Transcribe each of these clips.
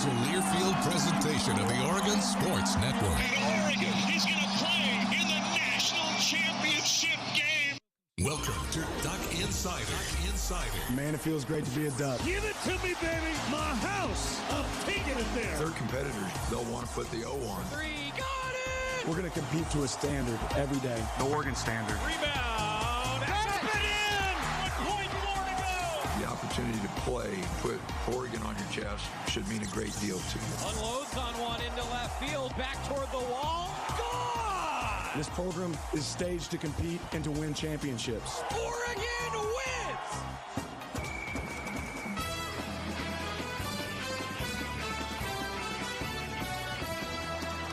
a Learfield presentation of the Oregon Sports Network. And Oregon is going to play in the national championship game. Welcome to Duck Insider. Man, it feels great to be a Duck. Give it to me, baby. My house. I'm taking it there. Their competitors, they'll want to put the O on. Three, got it. We're going to compete to a standard every day. The Oregon standard. Rebound. Up and in. 1.4 to go. The opportunity to play, put Oregon on your chest, should mean a great deal to you. Unloads on one into left field. Back toward the wall. Gone. This program is staged to compete and to win championships. Oregon wins.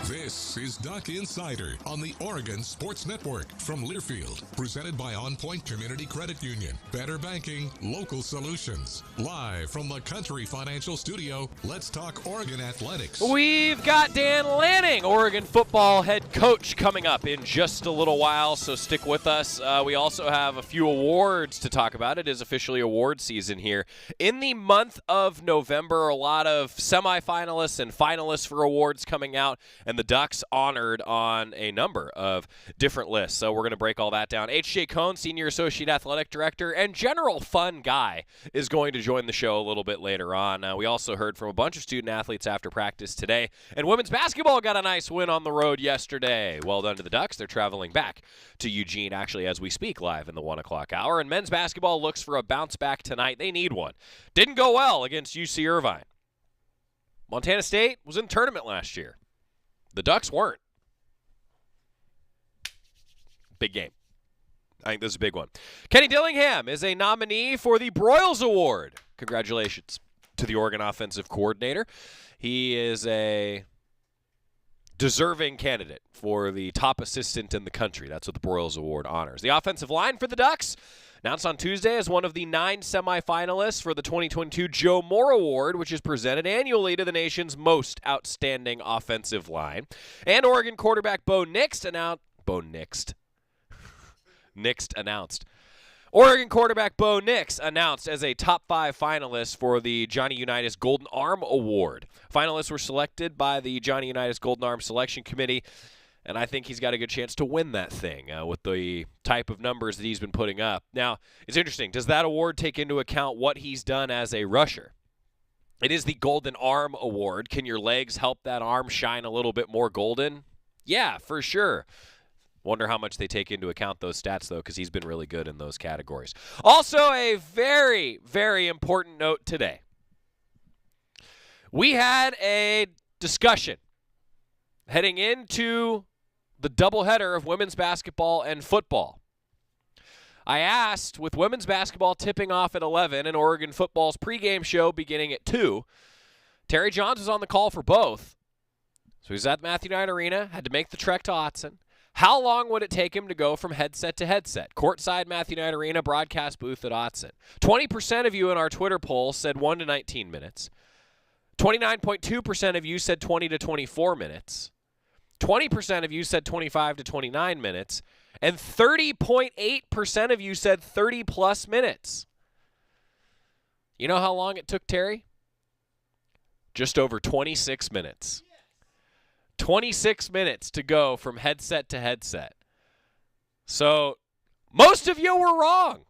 This is Duck Insider on the Oregon Sports Network from Learfield, presented by On Point Community Credit Union. Better banking, local solutions. Live from the Country Financial Studio, let's talk Oregon athletics. We've got Dan Lanning, Oregon football head coach, coming up in just a little while, so stick with us. We also have a few awards to talk about. It is officially award season here. In the month of November, a lot of semifinalists and finalists for awards coming out, and the Ducks honored on a number of different lists. So we're going to break all that down. H.J. Cohn, Senior Associate Athletic Director and general fun guy, is going to join the show a little bit later on. We also heard from a bunch of student athletes after practice today. And women's basketball got a nice win on the road yesterday. Well done to the Ducks. They're traveling back to Eugene, actually, as we speak, live in the 1 o'clock hour. And men's basketball looks for a bounce back tonight. They need one. Didn't go well against UC Irvine. Montana State was in the tournament last year. The Ducks weren't. Big game. I think this is a big one. Kenny Dillingham is a nominee for the Broyles Award. Congratulations to the Oregon offensive coordinator. He is a deserving candidate for the top assistant in the country. That's what the Broyles Award honors. The offensive line for the Ducks, announced on Tuesday as one of the 9 semifinalists for the 2022 Joe Moore Award, which is presented annually to the nation's most outstanding offensive line. And Oregon quarterback Bo Nix announced. Oregon quarterback Bo Nix announced as a top 5 finalist for the Johnny Unitas Golden Arm Award. Finalists were selected by the Johnny Unitas Golden Arm Selection Committee, and I think he's got a good chance to win that thing with the type of numbers that he's been putting up. Now, it's interesting. Does that award take into account what he's done as a rusher? It is the Golden Arm Award. Can your legs help that arm shine a little bit more golden? Yeah, for sure. Wonder how much they take into account those stats, though, because he's been really good in those categories. Also, a very, very important note today. We had a discussion heading into the doubleheader of women's basketball and football. I asked, with women's basketball tipping off at 11 and Oregon football's pregame show beginning at 2, Terry Johns was on the call for both. So he's at Matthew Knight Arena, had to make the trek to Autzen. How long would it take him to go from headset to headset? Courtside Matthew Knight Arena, broadcast booth at Autzen. 20% of you in our Twitter poll said 1 to 19 minutes. 29.2% of you said 20 to 24 minutes. 20% of you said 25 to 29 minutes. And 30.8% of you said 30-plus minutes. You know how long it took Terry? Just over 26 minutes. 26 minutes to go from headset to headset. So most of you were wrong.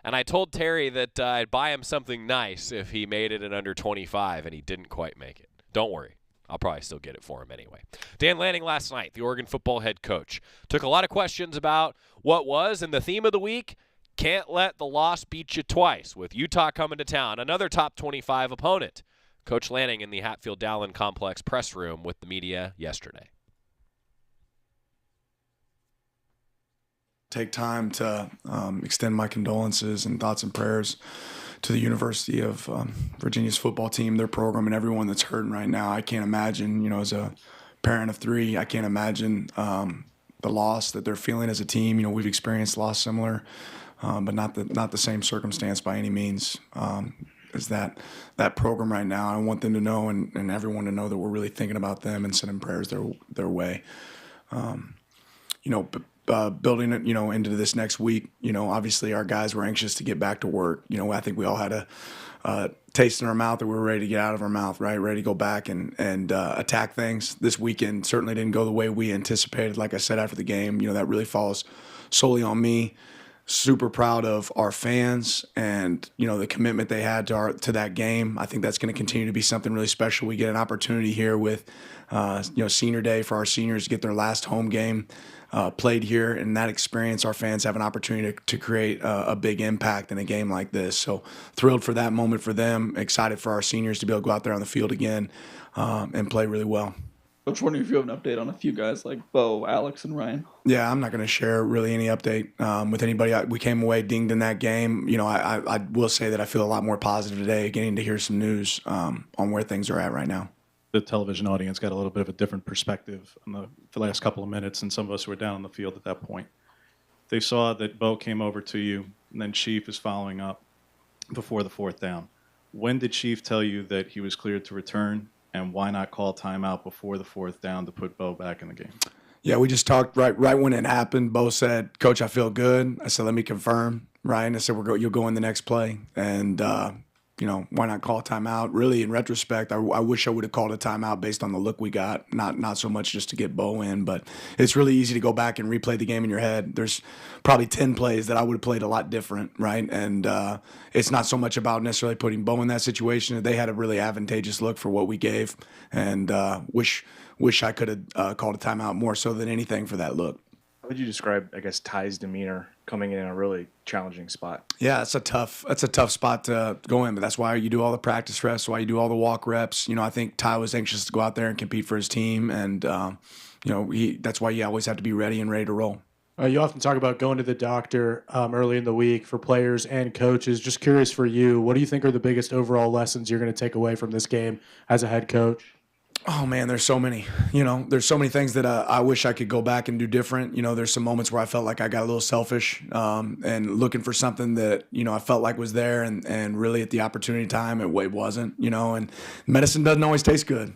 And I told Terry that I'd buy him something nice if he made it in under 25, and he didn't quite make it. Don't worry. I'll probably still get it for him anyway. Dan Lanning last night, the Oregon football head coach, took a lot of questions about what was, and the theme of the week, can't let the loss beat you twice, with Utah coming to town, another top 25 opponent. Coach Lanning in the Hatfield-Dowling Complex press room with the media yesterday. Take time to extend my condolences and thoughts and prayers to the University of Virginia's football team, their program, and everyone that's hurting right now. I can't imagine, as a parent of 3, I can't imagine the loss that they're feeling as a team. We've experienced loss similar, but not the same circumstance by any means. Is that program right now. I want them to know and everyone to know that we're really thinking about them and sending prayers their way. Building it, into this next week, obviously our guys were anxious to get back to work. I think we all had a taste in our mouth that we were ready to get out of our mouth, right? Ready to go back and attack things. This weekend certainly didn't go the way we anticipated. Like I said after the game, that really falls solely on me. Super proud of our fans and, the commitment they had to that game. I think that's going to continue to be something really special. We get an opportunity here with, senior day for our seniors to get their last home game played here. And that experience, our fans have an opportunity to create a big impact in a game like this. So thrilled for that moment for them, excited for our seniors to be able to go out there on the field again and play really well. I was wondering if you have an update on a few guys like Bo, Alex, and Ryan. Yeah, I'm not going to share really any update with anybody. We came away dinged in that game. I will say that I feel a lot more positive today, getting to hear some news on where things are at right now. The television audience got a little bit of a different perspective on the last couple of minutes, and some of us were down on the field at that point. They saw that Bo came over to you, and then Chief is following up before the fourth down. When did Chief tell you that he was cleared to return? And why not call timeout before the fourth down to put Bo back in the game? Yeah, we just talked right when it happened. Bo said, "Coach, I feel good." I said, "Let me confirm." Ryan, I said, "You'll go in the next play." And why not call a timeout? Really, in retrospect, I wish I would have called a timeout based on the look we got, not so much just to get Bo in. But it's really easy to go back and replay the game in your head. There's probably 10 plays that I would have played a lot different, right? And it's not so much about necessarily putting Bo in that situation. They had a really advantageous look for what we gave, and wish I could have called a timeout more so than anything for that look. How would you describe, I guess, Ty's demeanor coming in a really challenging spot? Yeah, it's a tough spot to go in, but that's why you do all the practice reps, why you do all the walk reps. I think Ty was anxious to go out there and compete for his team, and that's why you always have to be ready and ready to roll. You often talk about going to the doctor early in the week for players and coaches. Just curious for you, what do you think are the biggest overall lessons you're going to take away from this game as a head coach? Oh, man, there's so many. There's so many things that I wish I could go back and do different. There's some moments where I felt like I got a little selfish and looking for something that, I felt like was there and really at the opportunity time, it wasn't, and medicine doesn't always taste good.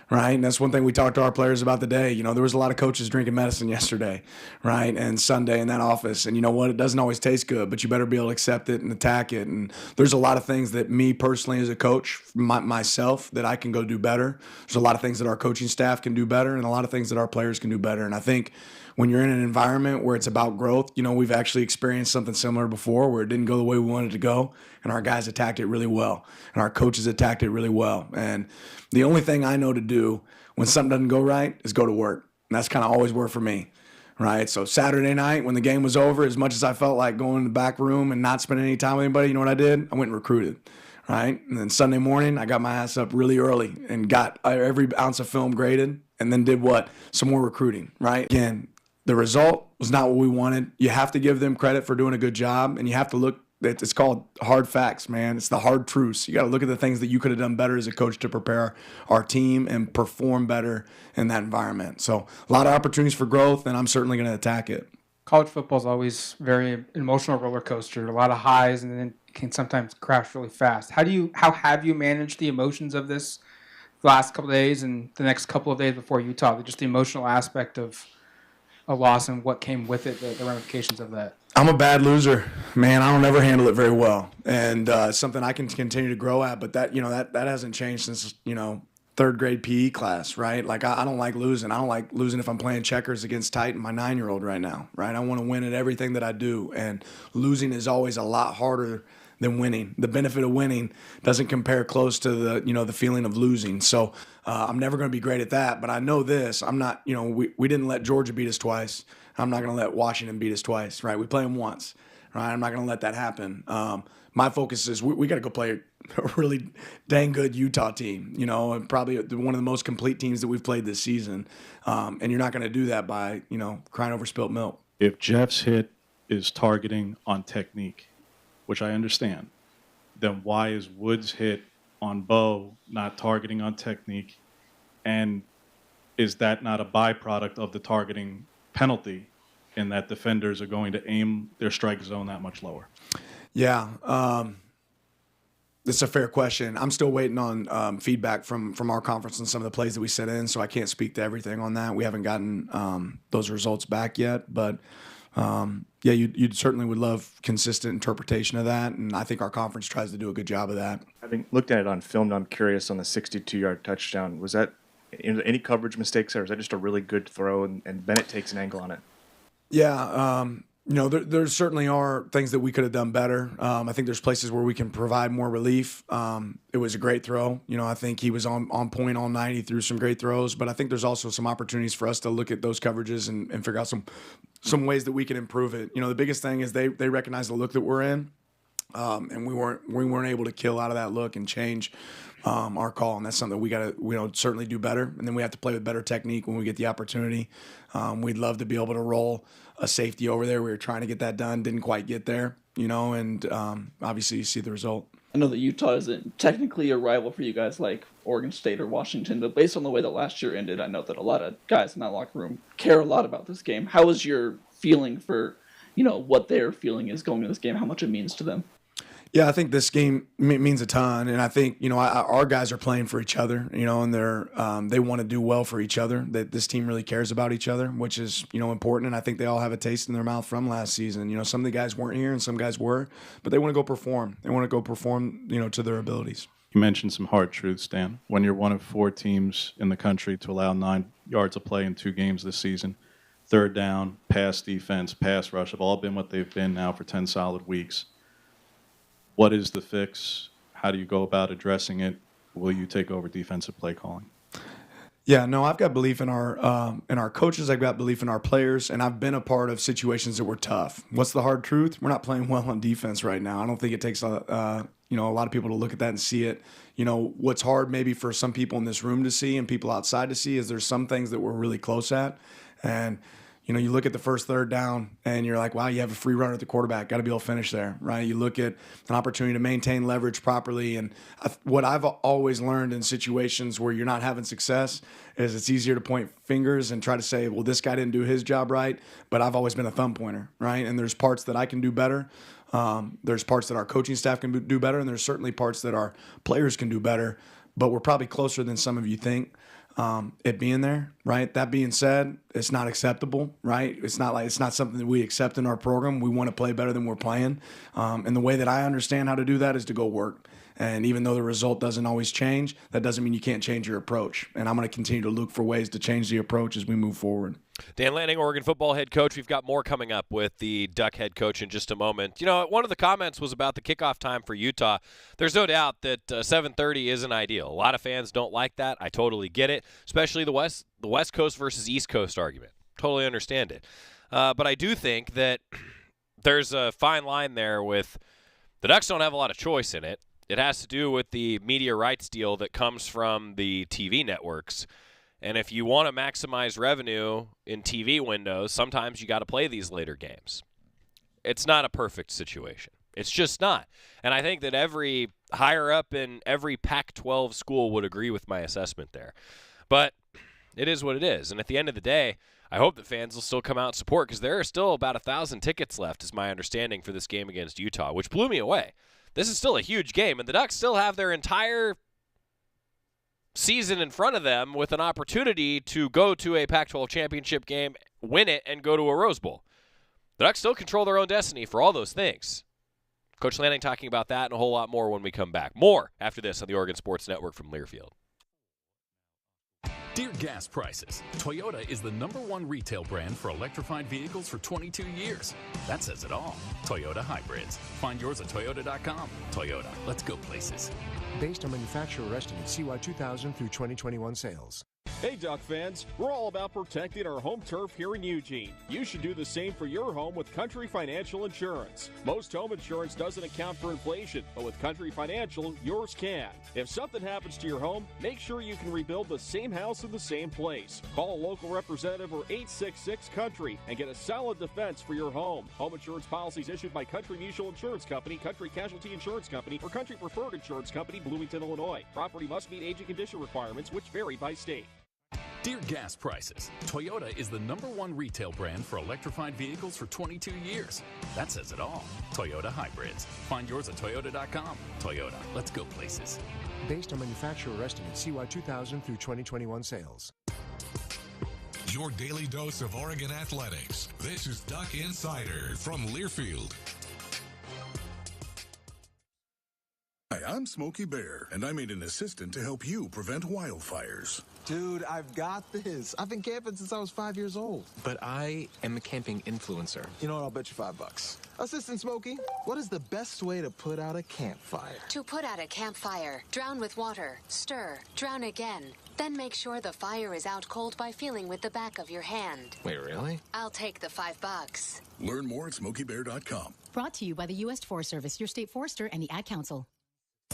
Right, and that's one thing we talked to our players about today. There was a lot of coaches drinking medicine yesterday, right, and Sunday in that office. And you know what? It doesn't always taste good, but you better be able to accept it and attack it. And there's a lot of things that me personally as a coach, myself, that I can go do better. There's a lot of things that our coaching staff can do better and a lot of things that our players can do better. And I think when you're in an environment where it's about growth, we've actually experienced something similar before where it didn't go the way we wanted it to go, and our guys attacked it really well, and our coaches attacked it really well. And the only thing I know to do when something doesn't go right is go to work. And that's kind of always worked for me, right? So Saturday night when the game was over, as much as I felt like going in the back room and not spending any time with anybody, you know what I did? I went and recruited, right? And then Sunday morning, I got my ass up really early and got every ounce of film graded and then did what? Some more recruiting, right? Again, the result was not what we wanted. You have to give them credit for doing a good job, and you have to look. It's called hard facts, man. It's the hard truths. You got to look at the things that you could have done better as a coach to prepare our team and perform better in that environment. So a lot of opportunities for growth, and I'm certainly going to attack it. College football is always very emotional roller coaster, a lot of highs, and then can sometimes crash really fast. How have you managed the emotions of this last couple of days and the next couple of days before Utah? Just the emotional aspect of a loss and what came with it, the ramifications of that. I'm a bad loser, man. I don't ever handle it very well, and it's something I can continue to grow at. But that hasn't changed since third grade PE class, right? Like I don't like losing. I don't like losing if I'm playing checkers against Titan, my 9-year-old right now, right? I want to win at everything that I do, and losing is always a lot harder than winning. The benefit of winning doesn't compare close to the feeling of losing. So I'm never going to be great at that. But I know this. I'm not. We didn't let Georgia beat us twice. I'm not going to let Washington beat us twice, right? We play them once, right? I'm not going to let that happen. My focus is we got to go play a really dang good Utah team, and probably one of the most complete teams that we've played this season. And you're not going to do that by, crying over spilt milk. If Jeff's hit is targeting on technique, which I understand, then why is Wood's hit on Bo not targeting on technique? And is that not a byproduct of the targeting penalty in that defenders are going to aim their strike zone that much lower? Yeah, that's a fair question. I'm still waiting on feedback from our conference and some of the plays that we set in, so I can't speak to everything on that. We haven't gotten those results back yet, but yeah, you'd certainly would love consistent interpretation of that, and I think our conference tries to do a good job of that. Having looked at it on film, I'm curious on the 62-yard touchdown. Was that any coverage mistakes there? Or was that just a really good throw, and Bennett takes an angle on it? Yeah, there certainly are things that we could have done better. I think there's places where we can provide more relief. It was a great throw. I think he was on point all night. He threw some great throws, but I think there's also some opportunities for us to look at those coverages and figure out some ways that we can improve it. The biggest thing is they recognize the look that we're in, and we weren't able to kill out of that look and change our call, and that's something we got to certainly do better. And then we have to play with better technique when we get the opportunity. We'd love to be able to roll a safety over there. We were trying to get that done, didn't quite get there, and obviously you see the result. I know that Utah isn't technically a rival for you guys like Oregon State or Washington, but based on the way that last year ended, I know that a lot of guys in that locker room care a lot about this game. How is your feeling for, what their feeling is going into this game, how much it means to them? Yeah, I think this game means a ton, and I think our guys are playing for each other, and they want to do well for each other. That this team really cares about each other, which is important. And I think they all have a taste in their mouth from last season. Some of the guys weren't here, and some guys were, but they want to go perform. They want to go perform, to their abilities. You mentioned some hard truths, Dan. When you're one of 4 teams in the country to allow 9 yards of play in 2 games this season, third down, pass defense, pass rush have all been what they've been now for 10 solid weeks. What is the fix? How do you go about addressing it? Will you take over defensive play calling? Yeah, no, I've got belief in our coaches. I've got belief in our players, and I've been a part of situations that were tough. What's the hard truth? We're not playing well on defense right now. I don't think it takes a lot of people to look at that and see it. What's hard maybe for some people in this room to see and people outside to see is there's some things that we're really close at, and you look at the first third down and you're like, wow, you have a free runner at the quarterback. Got to be able to finish there, right? You look at an opportunity to maintain leverage properly. And what I've always learned in situations where you're not having success is it's easier to point fingers and try to say, well, this guy didn't do his job right. But I've always been a thumb pointer, right? And there's parts that I can do better. There's parts that our coaching staff can do better. And there's certainly parts that our players can do better. But we're probably closer than some of you think. It being there, right? That being said, it's not acceptable, right? It's not something that we accept in our program. We want to play better than we're playing. And the way that I understand how to do that is to go work. And even though the result doesn't always change, that doesn't mean you can't change your approach. And I'm going to continue to look for ways to change the approach as we move forward. Dan Lanning, Oregon football head coach. We've got more coming up with the Duck head coach in just a moment. One of the comments was about the kickoff time for Utah. There's no doubt that 7:30 isn't ideal. A lot of fans don't like that. I totally get it, especially the West Coast versus East Coast argument. Totally understand it. But I do think that there's a fine line there with the Ducks don't have a lot of choice in it. It has to do with the media rights deal that comes from the TV networks. And if you want to maximize revenue in TV windows, sometimes you got to play these later games. It's not a perfect situation. It's just not. And I think that every higher up in every Pac-12 school would agree with my assessment there. But it is what it is. And at the end of the day, I hope that fans will still come out and support because there are still about 1,000 tickets left, is my understanding, for this game against Utah, which blew me away. This is still a huge game, and the Ducks still have their entire season in front of them with an opportunity to go to a Pac-12 championship game, win it, and go to a Rose Bowl. The Ducks still control their own destiny for all those things. Coach Lanning talking about that and a whole lot more when we come back. More after this on the Oregon Sports Network from Learfield. Dear gas prices, Toyota is the #1 retail brand for electrified vehicles for 22 years. That says it all. Toyota hybrids. Find yours at toyota.com. Toyota, let's go places. Based on manufacturer estimate CY 2000 through 2021 sales. Hey Duck fans, we're all about protecting our home turf here in Eugene. You should do the same for your home with Country Financial Insurance. Most home insurance doesn't account for inflation, but with Country Financial, yours can. If something happens to your home, make sure you can rebuild the same house in the same place. Call a local representative or 866-COUNTRY and get a solid defense for your home. Home insurance policies issued by Country Mutual Insurance Company, Country Casualty Insurance Company, or Country Preferred Insurance Company, Bloomington, Illinois. Property must meet age and condition requirements, which vary by state. Dear gas prices, Toyota is the #1 retail brand for electrified vehicles for 22 years. That says it all. Toyota hybrids. Find yours at toyota.com. Toyota, let's go places. Based on manufacturer estimate CY 2000 through 2021 sales. your daily dose of Oregon athletics. This is Duck Insider from Learfield. Hi, I'm Smokey Bear, and I made an assistant to help you prevent wildfires. Dude, I've got this. I've been camping since I was 5 years old. But I am a camping influencer. You know what? I'll bet you $5. Assistant Smokey, what is the best way to put out a campfire? To put out a campfire, drown with water, stir, drown again. Then make sure the fire is out cold by feeling with the back of your hand. Wait, really? I'll take the $5. Learn more at SmokeyBear.com. Brought to you by the U.S. Forest Service, your state forester, and the Ad Council.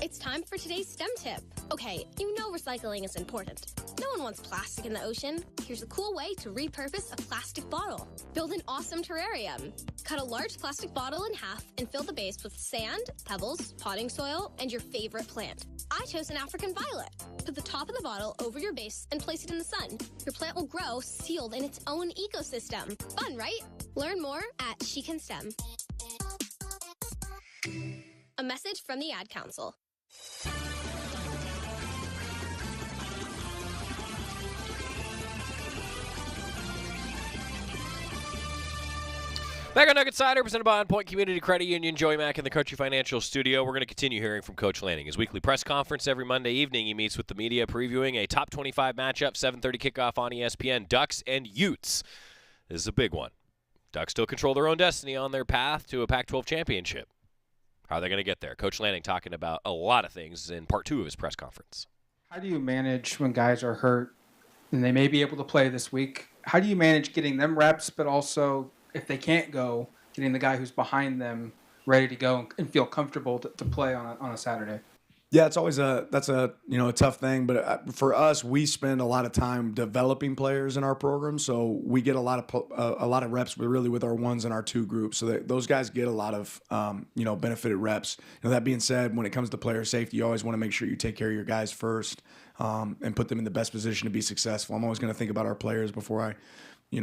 It's time for today's STEM tip. Okay, you know recycling is important. No one wants plastic in the ocean. Here's a cool way to repurpose a plastic bottle. Build an awesome terrarium. Cut a large plastic bottle in half and fill the base with sand, pebbles, potting soil, and your favorite plant. I chose an African violet. Put the top of the bottle over your base and place it in the sun. Your plant will grow sealed in its own ecosystem. Fun, right? Learn more at She Can STEM. A message from the Ad Council. Back on Duck Insider, presented by On Point Community Credit Union. Joey Mack in the Country Financial Studio. We're going to continue hearing from Coach Lanning. His weekly press conference every Monday evening. He meets with the media previewing a top 25 matchup, 7:30 kickoff on ESPN. Ducks and Utes. This is a big one. Ducks still control their own destiny on their path to a Pac-12 championship. How are they going to get there? Coach Lanning talking about a lot of things in part 2 of his press conference. How do you manage when guys are hurt and they may be able to play this week? How do you manage getting them reps, but also, if they can't go, getting the guy who's behind them ready to go and feel comfortable to play on a Saturday? Yeah, it's always a tough thing. But for us, we spend a lot of time developing players in our program, so we get a lot of reps, really with our 1s and our 2 groups. So that those guys get a lot of benefited reps. That being said, when it comes to player safety, you always want to make sure you take care of your guys first and put them in the best position to be successful. I'm always going to think about our players before I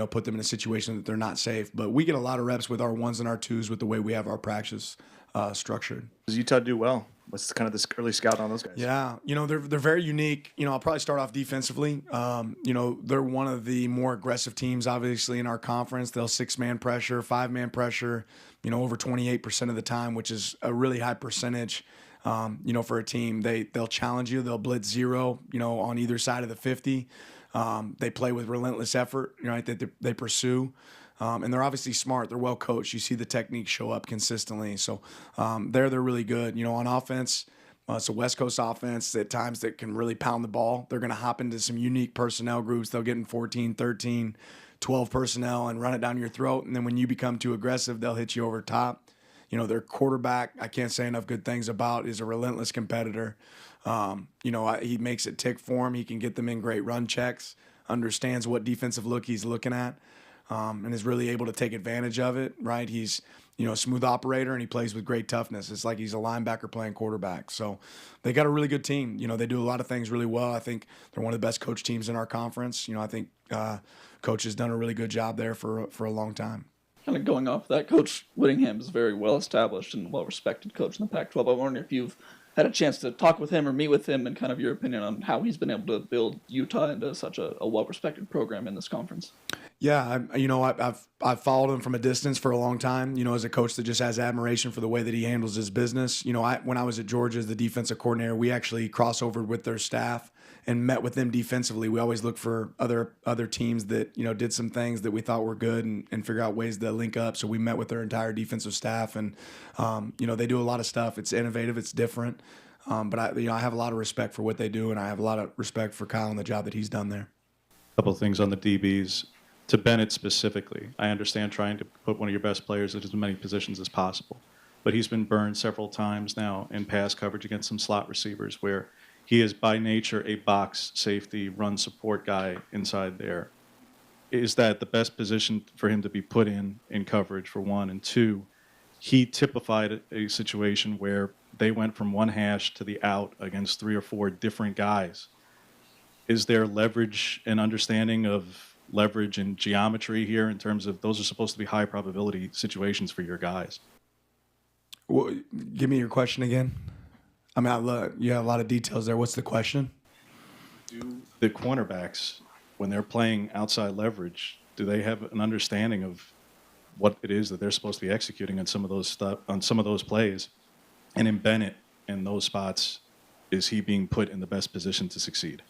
put them in a situation that they're not safe. But we get a lot of reps with our 1s and our 2s with the way we have our practice structured. Does Utah do well? What's kind of this early scout on those guys? Yeah, they're very unique. I'll probably start off defensively. They're one of the more aggressive teams, obviously, in our conference. They'll 6-man pressure, 5-man pressure, over 28% of the time, which is a really high percentage, for a team. They'll challenge you. They'll blitz 0, on either side of the 50. They play with relentless effort, right, that they pursue. And they're obviously smart. They're well coached. You see the technique show up consistently. So they're really good. On offense, it's a West Coast offense at times that can really pound the ball. They're going to hop into some unique personnel groups. They'll get in 14, 13, 12 personnel and run it down your throat. And then when you become too aggressive, they'll hit you over top. Their quarterback, I can't say enough good things about, is a relentless competitor. He makes it tick for him. He can get them in great run checks, understands what defensive look he's looking at. And is really able to take advantage of it, right? He's, a smooth operator, and he plays with great toughness. It's like he's a linebacker playing quarterback. So they got a really good team. They do a lot of things really well. I think they're one of the best coach teams in our conference. I think Coach has done a really good job there for a long time. Kind of going off that, Coach Whittingham is a very well-established and well-respected coach in the Pac-12. I wonder if you've had a chance to talk with him or meet with him and kind of your opinion on how he's been able to build Utah into such a well-respected program in this conference. Yeah, I've followed him from a distance for a long time, as a coach that just has admiration for the way that he handles his business. When I was at Georgia as the defensive coordinator, we actually crossovered with their staff and met with them defensively. We always look for other teams that, did some things that we thought were good and figure out ways to link up. So we met with their entire defensive staff, and, they do a lot of stuff. It's innovative. It's different. But I have a lot of respect for what they do, and I have a lot of respect for Kyle and the job that he's done there. A couple of things on the DBs. To Bennett specifically, I understand trying to put one of your best players into as many positions as possible, but he's been burned several times now in pass coverage against some slot receivers where he is by nature a box safety, run support guy inside there. Is that the best position for him to be put in coverage, for one? And two, he typified a situation where they went from one hash to the out against 3 or 4 different guys. Is there leverage and understanding of leverage and geometry here in terms of those are supposed to be high probability situations for your guys? Well, give me your question again. You have a lot of details there. What's the question? Do the cornerbacks when they're playing outside leverage, do they have an understanding of what it is that they're supposed to be executing on some of those plays? And in Bennett, in those spots, is he being put in the best position to succeed?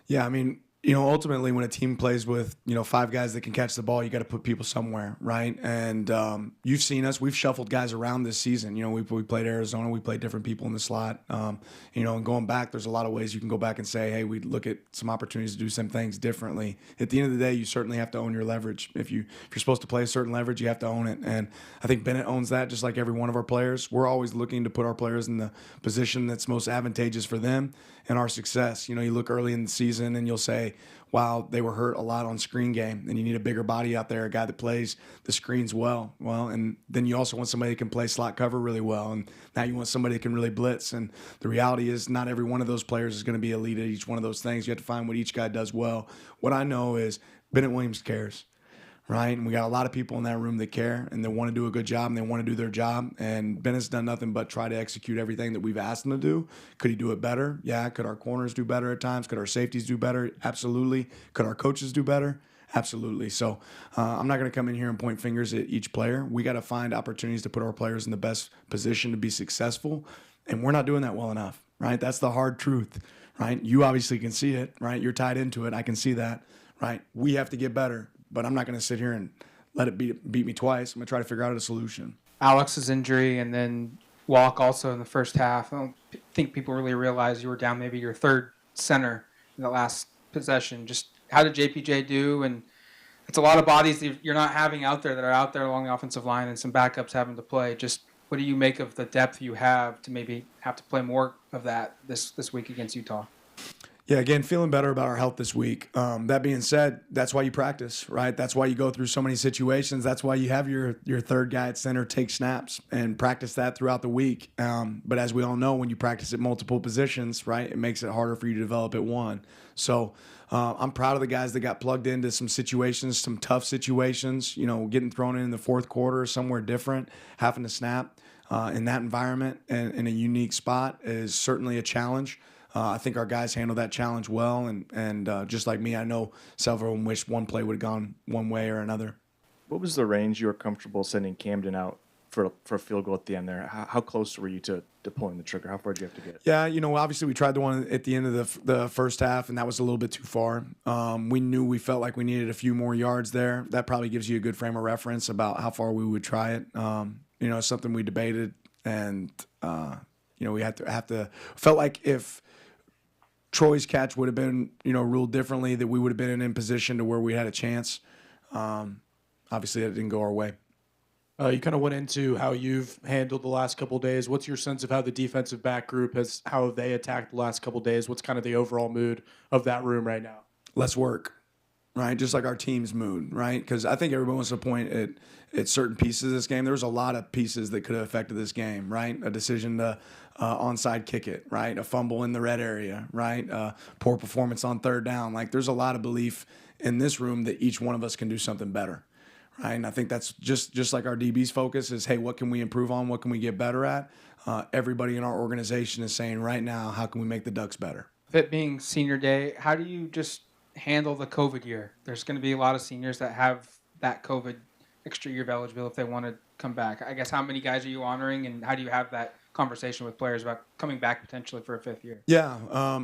Yeah, I mean, ultimately when a team plays with, 5 guys that can catch the ball, you got to put people somewhere, right? And you've seen us. We've shuffled guys around this season. We played Arizona. We played different people in the slot. And going back, there's a lot of ways you can go back and say, hey, we look at some opportunities to do some things differently. At the end of the day, you certainly have to own your leverage. If you're supposed to play a certain leverage, you have to own it. And I think Bennett owns that just like every one of our players. We're always looking to put our players in the position that's most advantageous for them and our success. You look early in the season and you'll say, wow, they were hurt a lot on screen game, and you need a bigger body out there, a guy that plays the screens well. And then you also want somebody that can play slot cover really well, and now you want somebody that can really blitz. And the reality is not every one of those players is going to be elite at each one of those things. You have to find what each guy does well. What I know is Bennett Williams cares, right? And we got a lot of people in that room that care, and they want to do a good job, and they want to do their job. And Bennett's done nothing but try to execute everything that we've asked him to do. Could he do it better? Yeah. Could our corners do better at times? Could our safeties do better? Absolutely. Could our coaches do better? Absolutely. So I'm not going to come in here and point fingers at each player. We got to find opportunities to put our players in the best position to be successful, and we're not doing that well enough, right? That's the hard truth, right? You obviously can see it, right? You're tied into it. I can see that, right? We have to get better. But I'm not going to sit here and let it beat me twice. I'm going to try to figure out a solution. Alex's injury and then Walk also in the first half. I don't think people really realize you were down maybe your third center in the last possession. Just how did JPJ do? And it's a lot of bodies that you're not having out there that are out there along the offensive line and some backups having to play. Just what do you make of the depth you have to maybe have to play more of that this week against Utah? Yeah, again, feeling better about our health this week. That being said, that's why you practice, right? That's why you go through so many situations. That's why you have your third guy at center take snaps and practice that throughout the week. But as we all know, when you practice at multiple positions, right, it makes it harder for you to develop at one. So I'm proud of the guys that got plugged into some situations, some tough situations, getting thrown in the fourth quarter somewhere different, having to snap in that environment and in a unique spot is certainly a challenge. I think our guys handle that challenge well, and just like me, I know several of them wish one play would have gone one way or another. What was the range you were comfortable sending Camden out for a field goal at the end there? How close were you to pulling the trigger? How far did you have to get? Yeah, obviously we tried the one at the end of the first half, and that was a little bit too far. We felt like we needed a few more yards there. That probably gives you a good frame of reference about how far we would try it. It's something we debated, and we have to felt like if Troy's catch would have been, ruled differently, that we would have been in position to where we had a chance. Obviously, that didn't go our way. You kind of went into how you've handled the last couple of days. What's your sense of how the defensive back group how have they attacked the last couple of days? What's kind of the overall mood of that room right now? Less work, right? Just like our team's mood, right? Because I think everyone wants to point at certain pieces of this game. There was a lot of pieces that could have affected this game, right? A decision to onside kick it, right? A fumble in the red area, right? Poor performance on third down. Like, there's a lot of belief in this room that each one of us can do something better, right? And I think that's just like our DB's focus is, hey, what can we improve on? What can we get better at? Everybody in our organization is saying right now, how can we make the Ducks better? With it being senior day, how do you just handle the COVID year? There's going to be a lot of seniors that have that COVID extra year of eligibility if they want to come back. I guess how many guys are you honoring, and how do you have that conversation with players about coming back potentially for a fifth year? Yeah.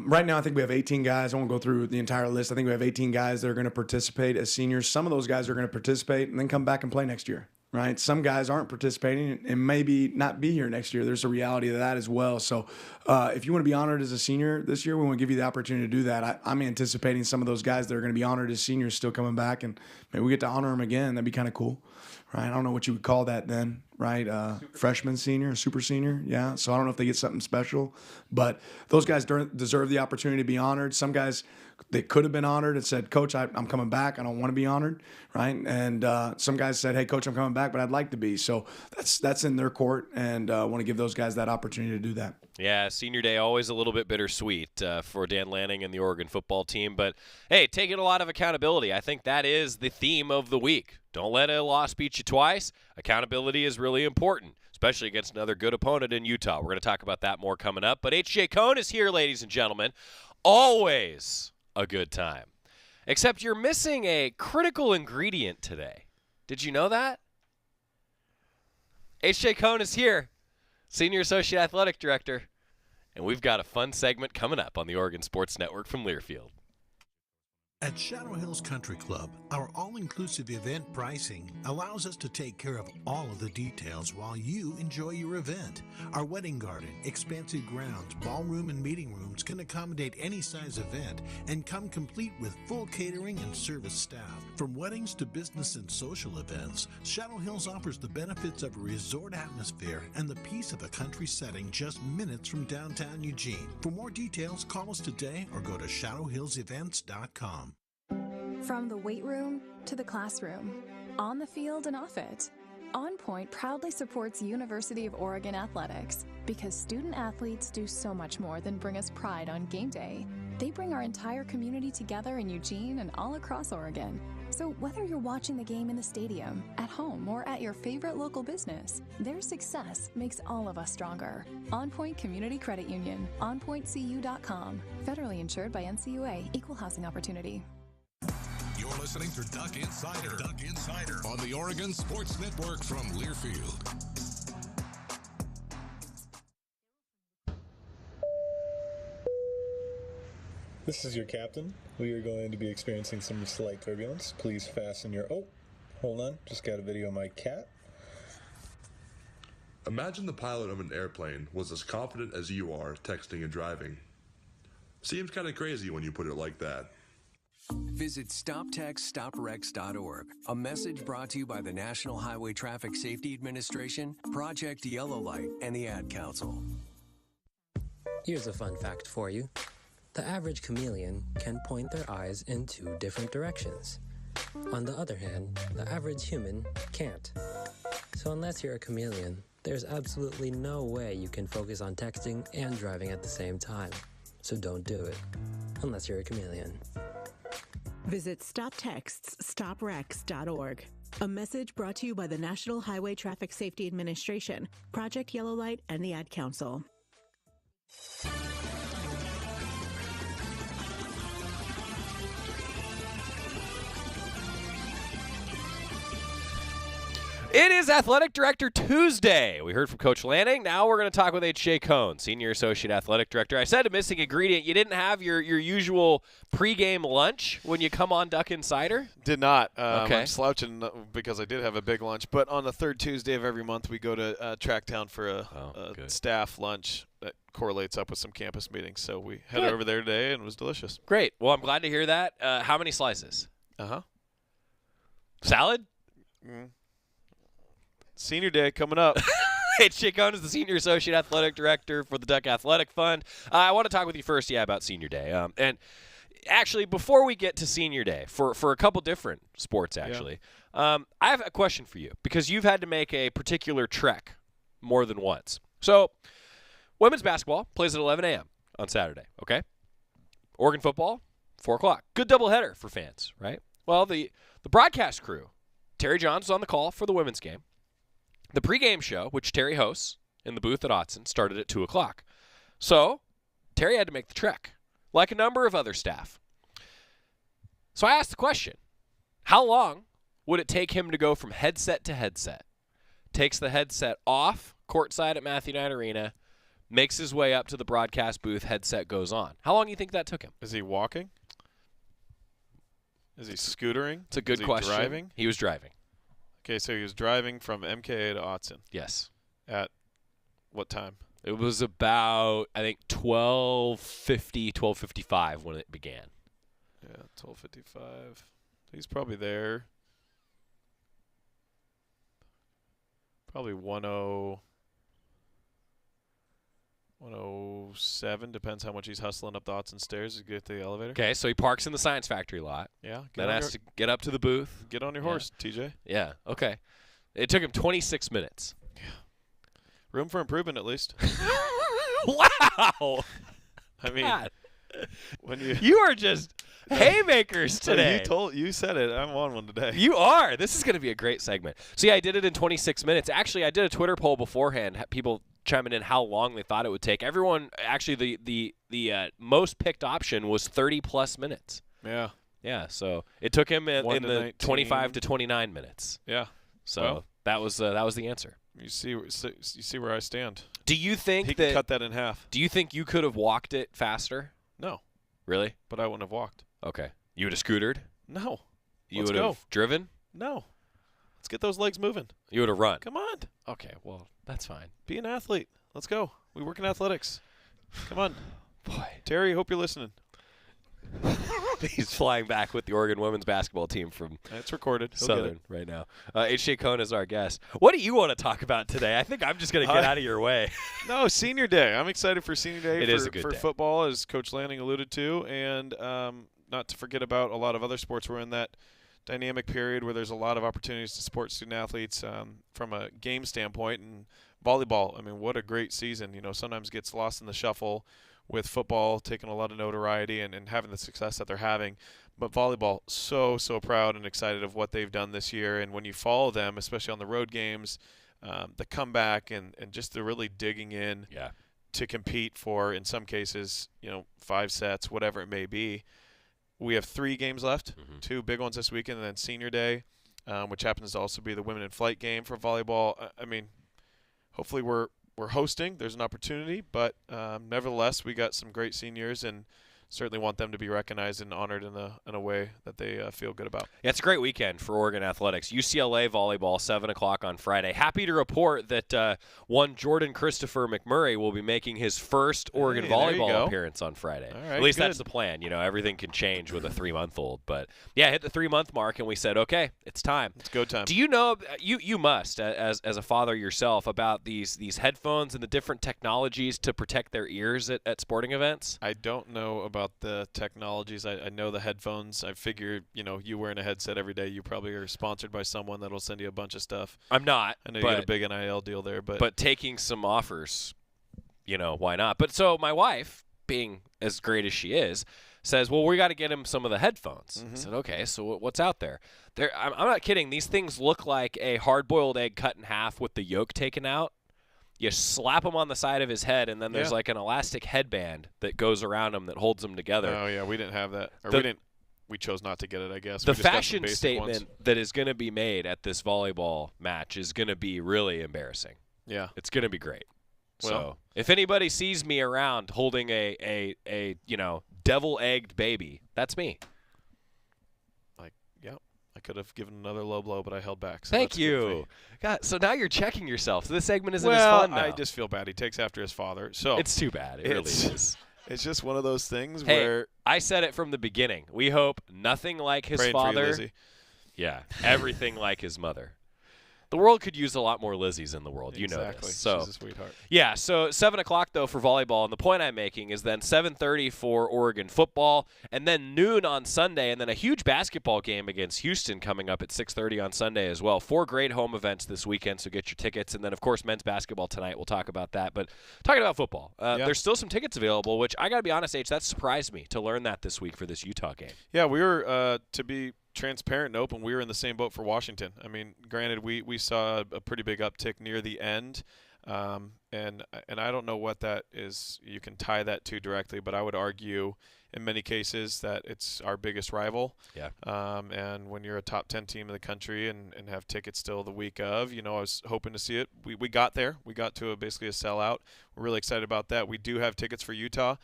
Right now I think we have 18 guys. I won't go through the entire list. I think we have 18 guys that are going to participate as seniors. Some of those guys are going to participate and then come back and play next year, right? Some guys aren't participating and maybe not be here next year. There's a reality of that as well. So if you want to be honored as a senior this year, we want to give you the opportunity to do that. I'm anticipating some of those guys that are going to be honored as seniors still coming back, and maybe we get to honor them again. That'd be kind of cool, right? I don't know what you would call that then, right? Freshman, senior, super senior, yeah. So I don't know if they get something special, but those guys deserve the opportunity to be honored. Some guys, they could have been honored and said, Coach, I'm coming back. I don't want to be honored, right? And some guys said, hey, Coach, I'm coming back, but I'd like to be. So that's in their court, and I want to give those guys that opportunity to do that. Yeah, senior day always a little bit bittersweet for Dan Lanning and the Oregon football team. But, hey, taking a lot of accountability. I think that is the theme of the week. Don't let a loss beat you twice. Accountability is really important, especially against another good opponent in Utah. We're going to talk about that more coming up. But H.J. Cohn is here, ladies and gentlemen. Always a good time. Except you're missing a critical ingredient today. Did you know that? H.J. Cohn is here, Senior Associate Athletic Director, and we've got a fun segment coming up on the Oregon Sports Network from Learfield. At Shadow Hills Country Club, our all-inclusive event pricing allows us to take care of all of the details while you enjoy your event. Our wedding garden, expansive grounds, ballroom, and meeting rooms can accommodate any size event and come complete with full catering and service staff. From weddings to business and social events, Shadow Hills offers the benefits of a resort atmosphere and the peace of a country setting just minutes from downtown Eugene. For more details, call us today or go to shadowhillsevents.com. From the weight room to the classroom, on the field and off it, On Point proudly supports University of Oregon athletics because student athletes do so much more than bring us pride on game day. They bring our entire community together in Eugene and all across Oregon. So whether you're watching the game in the stadium, at home, or at your favorite local business, their success makes all of us stronger. On Point Community Credit Union, onpointcu.com. Federally insured by NCUA, Equal Housing Opportunity. You're listening to Duck Insider. Duck Insider on the Oregon Sports Network from Learfield. This is your captain. We are going to be experiencing some slight turbulence. Please fasten your... Oh, hold on. Just got a video of my cat. Imagine the pilot of an airplane was as confident as you are texting and driving. Seems kind of crazy when you put it like that. Visit StopTextStopWrecks.org. A message brought to you by the National Highway Traffic Safety Administration, Project Yellow Light, and the Ad Council. Here's a fun fact for you. The average chameleon can point their eyes in 2 different directions. On the other hand, the average human can't. So unless you're a chameleon, there's absolutely no way you can focus on texting and driving at the same time. So don't do it, unless you're a chameleon. Visit StopTextsStopWrecks.org. A message brought to you by the National Highway Traffic Safety Administration, Project Yellow Light, and the Ad Council. It is Athletic Director Tuesday. We heard from Coach Lanning. Now we're going to talk with H.J. Cohn, Senior Associate Athletic Director. I said a missing ingredient. You didn't have your usual pregame lunch when you come on Duck Insider? Did not. Okay. I'm slouching because I did have a big lunch. But on the third Tuesday of every month, we go to Tracktown for a staff lunch that correlates up with some campus meetings. So we headed over there today, and it was delicious. Great. Well, I'm glad to hear that. How many slices? Salad? Senior Day coming up. H.J. Cohn is the Senior Associate Athletic Director for the Duck Athletic Fund. I want to talk with you first, about Senior Day. And actually, before we get to Senior Day, for a couple different sports, actually, I have a question for you because you've had to make a particular trek more than once. So, women's basketball plays at 11 a.m. on Saturday, okay? Oregon football, 4 o'clock. Good doubleheader for fans, right? Well, the broadcast crew, Terry Johns was on the call for the women's game. The pregame show, which Terry hosts in the booth at Autzen, started at 2 o'clock. So, Terry had to make the trek, like a number of other staff. So I asked the question, how long would it take him to go from headset to headset? Takes the headset off courtside at Matthew Knight Arena, makes his way up to the broadcast booth, headset goes on. How long do you think that took him? Is he walking? Is he scootering? It's a good question. Driving? He was driving. Okay, so he was driving from MKA to Autzen. Yes. At what time? It was about, I think, 12:50, 12:55 when it began. Yeah, 12:55. He's probably there. Probably 107, depends how much he's hustling up the Autzen stairs to get to the elevator. Okay, so he parks in the Science Factory lot. Yeah. Then has to get up to the booth. Get on your horse, TJ. Yeah, okay. It took him 26 minutes. Yeah. Room for improvement, at least. Wow! I mean, when you are just haymakers today. You said it. I'm on one today. You are. This is going to be a great segment. See, I did it in 26 minutes. Actually, I did a Twitter poll beforehand. People chiming in how long they thought it would take. Everyone, actually, the most picked option was 30-plus minutes. Yeah. Yeah, so it took him in 1 to the 19. 25 to 29 minutes. Yeah. So Well, that was the answer. You see where I stand. Do you think he can cut that in half? Do you think you could have walked it faster? No. Really? But I wouldn't have walked. Okay. You would have scootered? No. You Let's would have go. driven? No. Let's get those legs moving. You would have run. Come on. Okay, well, that's fine. Be an athlete. Let's go. We work in athletics. Come on. Boy. Terry, hope you're listening. He's flying back with the Oregon women's basketball team from It's recorded. He'll Southern right now. H.J. Cohn is our guest. What do you want to talk about today? I think I'm just going to get out of your way. No, Senior Day. I'm excited for Senior Day. It is a good day. Football, as Coach Lanning alluded to, and not to forget about a lot of other sports. We're in that dynamic period where there's a lot of opportunities to support student athletes from a game standpoint. And volleyball, I mean, what a great season. Sometimes gets lost in the shuffle with football taking a lot of notoriety and having the success that they're having. But volleyball, so proud and excited of what they've done this year. And when you follow them, especially on the road games, the comeback and just the really digging in to compete for, in some cases, 5 sets, whatever it may be. We have 3 games left, 2 big ones this weekend, and then Senior Day, which happens to also be the Women in Flight game for volleyball. I mean, hopefully we're hosting. There's an opportunity, but nevertheless, we got some great seniors and certainly want them to be recognized and honored in a way that they feel good about. Yeah, it's a great weekend for Oregon athletics. UCLA volleyball, 7 o'clock on Friday. Happy to report that one Jordan Christopher McMurray will be making his first Oregon volleyball appearance on Friday. All right, at least good. that's the plan. Everything can change with a 3-month-old. But, yeah, hit the 3-month mark, and we said, okay, it's time. It's go time. Do you know, you must, as a father yourself, about these headphones and the different technologies to protect their ears at sporting events? I don't know about the technologies. I know the headphones. I figure, you wearing a headset every day, you probably are sponsored by someone that'll send you a bunch of stuff. I'm not. I know you got a big NIL deal there, but taking some offers, why not? But so my wife, being as great as she is, says, well, we got to get him some of the headphones. I said, okay, so what's out there? I'm not kidding. These things look like a hard-boiled egg cut in half with the yolk taken out. You slap him on the side of his head, and then there's like an elastic headband that goes around him that holds him together. Oh, yeah, we didn't have that. Or we chose not to get it, I guess. The fashion statement that is going to be made at this volleyball match is going to be really embarrassing. Yeah. It's going to be great. Well, so if anybody sees me around holding a devil-egged baby, that's me. I could have given another low blow, but I held back. So Thank that's good for you. me. God, so now you're checking yourself. So this segment isn't as fun now. I just feel bad. He takes after his father. So it's too bad. It really is. It's just one of those things hey, where I said it from the beginning. We hope nothing like his father. For you, Lizzie. Yeah, everything like his mother. The world could use a lot more Lizzies in the world. You know this. So, she's a sweetheart. Yeah, so 7 o'clock, though, for volleyball. And the point I'm making is then 7:30 for Oregon football, and then noon on Sunday, and then a huge basketball game against Houston coming up at 6:30 on Sunday as well. 4 great home events this weekend, so get your tickets. And then, of course, men's basketball tonight. We'll talk about that. But talking about football, there's still some tickets available, which I got to be honest, H, that surprised me to learn that this week for this Utah game. Yeah, we were, to be transparent and open, we were in the same boat for Washington. I mean, granted, we saw a pretty big uptick near the end, and I don't know what that is. You can tie that to directly, but I would argue in many cases that it's our biggest rival. Yeah. And when you're a top 10 team in the country and have tickets still the week of, I was hoping to see it. We got there. We got to basically a sellout. We're really excited about that. We do have tickets for Utah.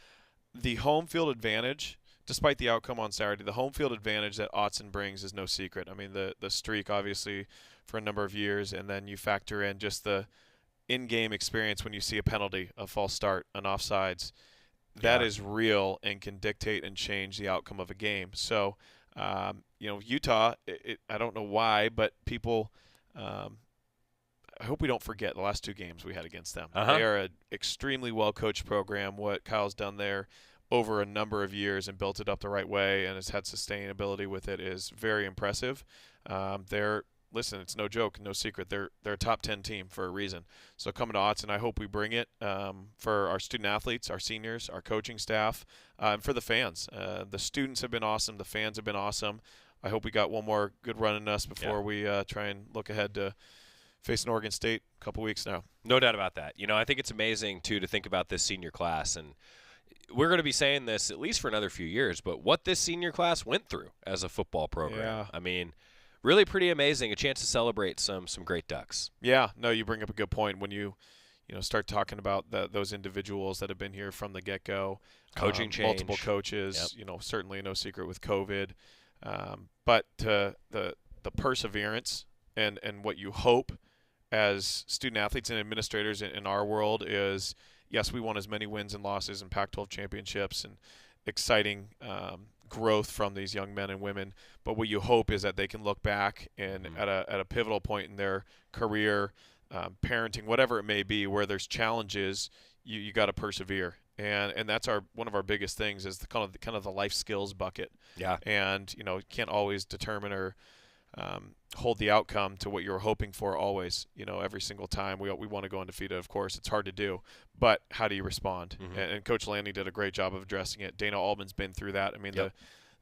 The home field advantage, despite the outcome on Saturday, the home field advantage that Autzen brings is no secret. I mean, the streak, obviously, for a number of years, and then you factor in just the in-game experience when you see a penalty, a false start, an offsides. That is real and can dictate and change the outcome of a game. So, Utah, I don't know why, but people I hope we don't forget the last 2 games we had against them. They are an extremely well-coached program. What Kyle's done there over a number of years and built it up the right way and has had sustainability with it is very impressive. Listen, it's no joke, no secret. They're a top 10 team for a reason. So coming to Autzen, I hope we bring it for our student athletes, our seniors, our coaching staff, and for the fans. The students have been awesome. The fans have been awesome. I hope we got one more good run in us before we try and look ahead to facing Oregon State a couple weeks now. No doubt about that. I think it's amazing, too, to think about this senior class. And we're going to be saying this at least for another few years, but what this senior class went through as a football program. Yeah. I mean, really pretty amazing. A chance to celebrate some great Ducks. Yeah, no, you bring up a good point when you start talking about those individuals that have been here from the get-go. Coaching change. Multiple coaches, certainly no secret with COVID. But the perseverance and what you hope as student athletes and administrators in our world is, yes, we want as many wins and losses and Pac-12 championships and exciting growth from these young men and women. But what you hope is that they can look back and at a pivotal point in their career, parenting, whatever it may be, where there's challenges, you got to persevere. And that's one of our biggest things is the kind of the life skills bucket. Yeah. And you can't always determine or hold the outcome to what you're hoping for always. Every single time we want to go undefeated. Of course, it's hard to do, but how do you respond? And Coach Lanning did a great job of addressing it. Dana Altman's been through that. I mean,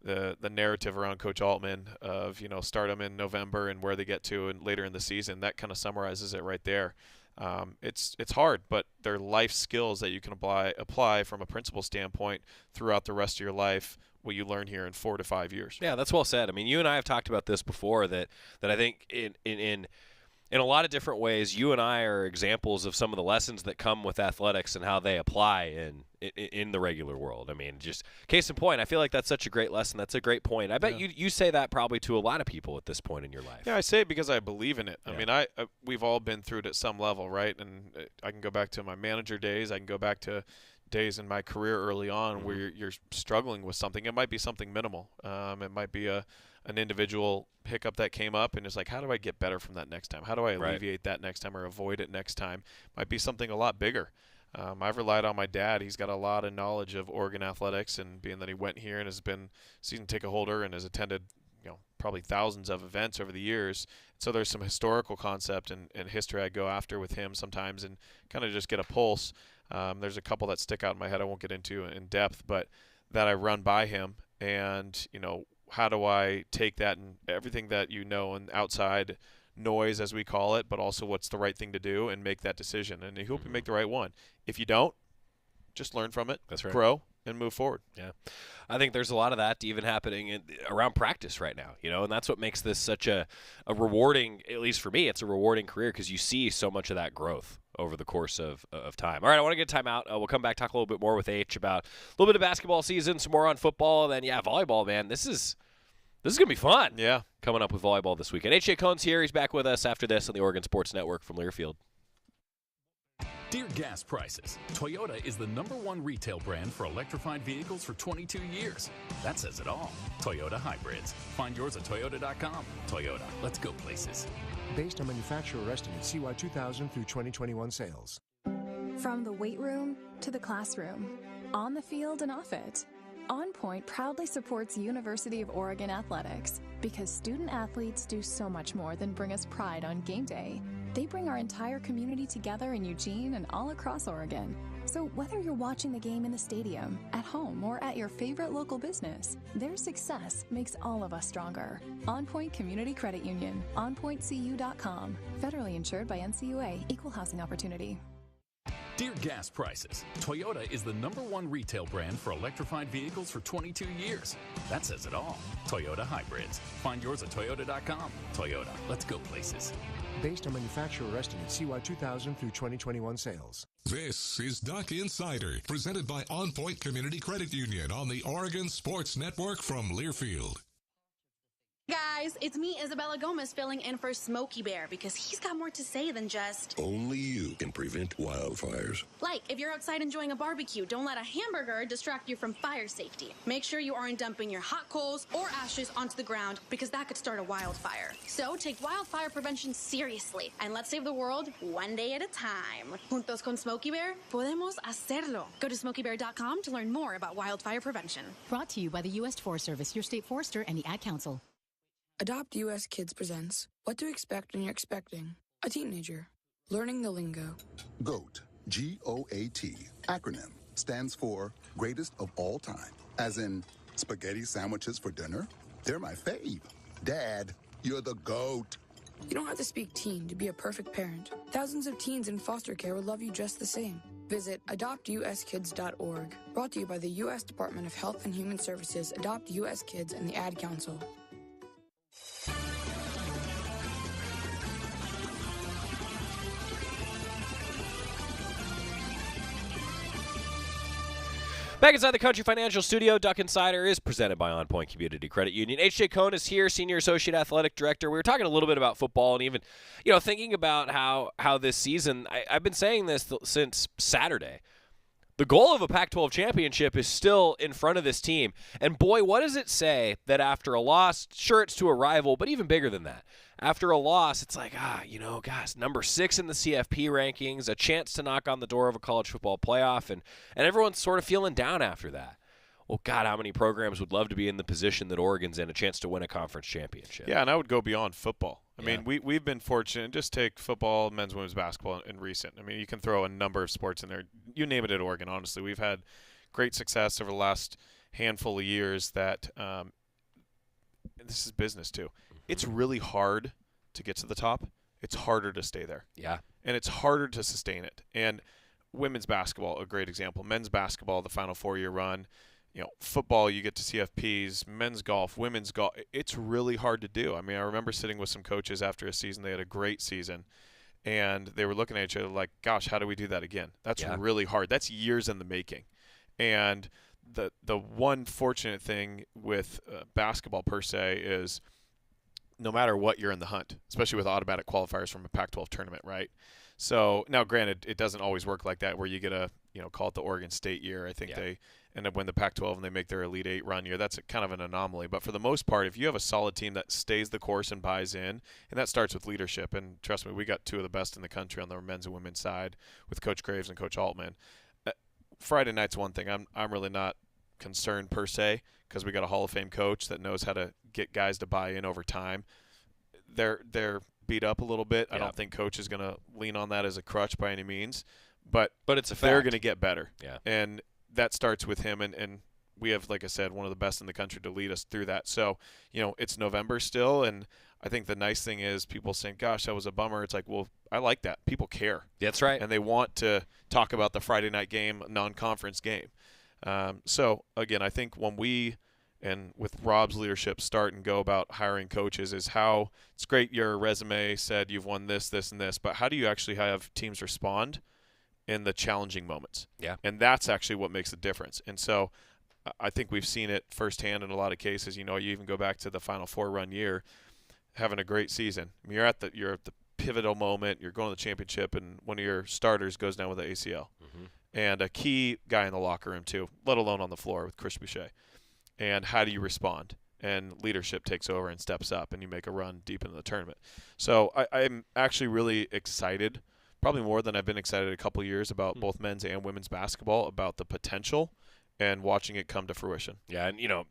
the narrative around Coach Altman of start them in November and where they get to and later in the season, that kind of summarizes it right there. It's hard, but they're life skills that you can apply from a principal standpoint throughout the rest of your life, what you learn here in 4 to 5 years. Yeah, that's well said. I mean, you and I have talked about this before, that I think in a lot of different ways, you and I are examples of some of the lessons that come with athletics and how they apply in the regular world. I mean, just case in point, I feel like that's such a great lesson. That's a great point. I bet you say that probably to a lot of people at this point in your life. Yeah, I say it because I believe in it. I mean, we've all been through it at some level, right? And I can go back to my manager days. I can go back to days in my career early on where you're struggling with something. It might be something minimal. It might be an individual hiccup that came up, and it's like, how do I get better from that next time? How do I alleviate that next time or avoid it next time? Might be something a lot bigger. I've relied on my dad. He's got a lot of knowledge of Oregon athletics, and being that he went here and has been season ticket holder and has attended probably thousands of events over the years. So there's some historical concept and history I go after with him sometimes and kind of just get a pulse. There's a couple that stick out in my head I won't get into in depth, but that I run by him and, how do I take that and everything that and outside noise, as we call it, but also what's the right thing to do and make that decision. And I hope you make the right one. If you don't, just learn from it, grow, and move forward. Yeah. I think there's a lot of that even happening around practice right now, and that's what makes this such a rewarding, at least for me, it's a rewarding career because you see so much of that growth over the course of time. All right, I want to get time out. We'll come back, talk a little bit more with H about a little bit of basketball season, some more on football, and then, volleyball, man. This is going to be fun. Yeah. Coming up with volleyball this weekend. H.J. Cohn's here. He's back with us after this on the Oregon Sports Network from Learfield. Dear gas prices, Toyota is the #1 retail brand for electrified vehicles for 22 years. That says it all. Toyota hybrids. Find yours at toyota.com. Toyota, let's go places. Based on manufacturer estimates, CY 2000 through 2021 sales. From the weight room to the classroom, on the field and off it, On Point proudly supports University of Oregon athletics because student athletes do so much more than bring us pride on game day. They bring our entire community together in Eugene and all across Oregon. So whether you're watching the game in the stadium, at home, or at your favorite local business, their success makes all of us stronger. On Point Community Credit Union, onpointcu.com. Federally insured by NCUA, Equal Housing Opportunity. Dear gas prices, Toyota is the #1 retail brand for electrified vehicles for 22 years. That says it all. Toyota hybrids. Find yours at toyota.com. Toyota, let's go places. Based on manufacturer estimates, CY 2000 through 2021 sales. This is Duck Insider, presented by On Point Community Credit Union on the Oregon Sports Network from Learfield. Guys, it's me, Isabella Gomez, filling in for Smokey Bear because he's got more to say than just... Only you can prevent wildfires. Like, if you're outside enjoying a barbecue, don't let a hamburger distract you from fire safety. Make sure you aren't dumping your hot coals or ashes onto the ground because that could start a wildfire. So take wildfire prevention seriously and let's save the world one day at a time. Juntos con Smokey Bear, podemos hacerlo. Go to smokeybear.com to learn more about wildfire prevention. Brought to you by the U.S. Forest Service, your state forester, and the Ad Council. Adopt US Kids presents What to Expect When You're Expecting a Teenager. Learning the lingo. GOAT, G-O-A-T, acronym, stands for Greatest of All Time. As in, spaghetti sandwiches for dinner? They're my fave. Dad, you're the GOAT. You don't have to speak teen to be a perfect parent. Thousands of teens in foster care would love you just the same. Visit adoptuskids.org. Brought to you by the U.S. Department of Health and Human Services, Adopt U.S. Kids, and the Ad Council. Back inside the Country Financial Studio, Duck Insider is presented by On Point Community Credit Union. H.J. Cohn is here, Senior Associate Athletic Director. We were talking a little bit about football and even, thinking about how this season, I've been saying this since Saturday. The goal of a Pac-12 championship is still in front of this team. And boy, what does it say that after a loss, sure, it's to a rival, but even bigger than that. After a loss, it's like, guys, number 6 in the CFP rankings, a chance to knock on the door of a college football playoff, and everyone's sort of feeling down after that. Well, God, how many programs would love to be in the position that Oregon's in, a chance to win a conference championship? Yeah, and I would go beyond football. I mean, we've been fortunate. Just take football, men's, women's basketball in recent. I mean, you can throw a number of sports in there. You name it at Oregon, honestly. We've had great success over the last handful of years that this is business too. It's really hard to get to the top. It's harder to stay there. Yeah. And it's harder to sustain it. And women's basketball, a great example. Men's basketball, the Final Four-year run. Football, you get to CFPs, men's golf, women's golf. It's really hard to do. I mean, I remember sitting with some coaches after a seaone. They had a great season, and they were looking at each other like, gosh, how do we do that again? That's really hard. That's years in the making. And the one fortunate thing with basketball per se is no matter what, you're in the hunt, especially with automatic qualifiers from a Pac-12 tournament, right? So now, granted, it doesn't always work like that where you get a, call it the Oregon State year. I think they end up winning the Pac-12 and they make their Elite Eight run year. That's kind of an anomaly. But for the most part, if you have a solid team that stays the course and buys in, and that starts with leadership, and trust me, we got 2 of the best in the country on the men's and women's side with Coach Graves and Coach Altman. Friday night's one thing. I'm really not concerned per se because we got a Hall of Fame coach that knows how to get guys to buy in over time. They're beat up a little bit. I don't think Coach is going to lean on that as a crutch by any means. But it's a fact. They're going to get better. Yeah. And that starts with him, and we have, like I said, one of the best in the country to lead us through that. So, it's November still, and I think the nice thing is people saying, gosh, that was a bummer. It's like, well, I like that. People care. That's right. And they want to talk about the Friday night game, non-conference game. So, again, I think when we – and with Rob's leadership start and go about hiring coaches is how it's great your resume said you've won this, this, and this, but how do you actually have teams respond in the challenging moments? Yeah. And that's actually what makes the difference. And so I think we've seen it firsthand in a lot of cases. You even go back to the Final Four run year, having a great season. I mean, you're at the pivotal moment. You're going to the championship, and one of your starters goes down with an ACL. Mm-hmm. And a key guy in the locker room too, let alone on the floor with Chris Boucher. And how do you respond? And leadership takes over and steps up, and you make a run deep into the tournament. So I'm actually really excited, probably more than I've been excited a couple of years about both men's and women's basketball, about the potential and watching it come to fruition. Yeah, and,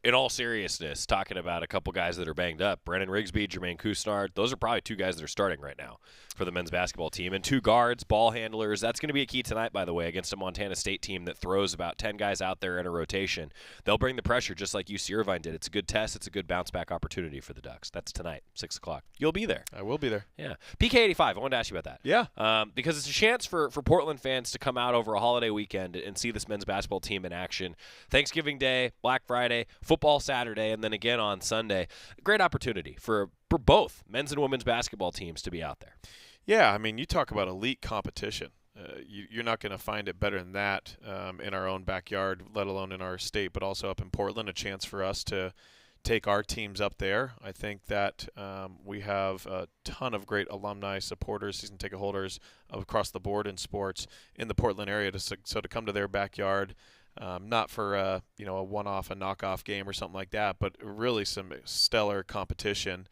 in all seriousness, talking about a couple guys that are banged up, Brennan Rigsby, Jermaine Couisnard, those are probably 2 guys that are starting right now for the men's basketball team. And 2 guards, ball handlers. That's going to be a key tonight, by the way, against a Montana State team that throws about 10 guys out there in a rotation. They'll bring the pressure just like UC Irvine did. It's a good test. It's a good bounce-back opportunity for the Ducks. That's tonight, 6 o'clock. You'll be there. I will be there. Yeah. PK85, I wanted to ask you about that. Yeah. Because it's a chance for Portland fans to come out over a holiday weekend and see this men's basketball team in action. Thanksgiving Day, Black Friday, football Saturday, and then again on Sunday. Great opportunity for both men's and women's basketball teams to be out there. Yeah, I mean, you talk about elite competition. You're not going to find it better than that in our own backyard, let alone in our state, but also up in Portland, a chance for us to take our teams up there. I think that we have a ton of great alumni, supporters, season ticket holders across the board in sports in the Portland area. So to come to their backyard, not for a one-off, a knockoff game or something like that, but really some stellar competition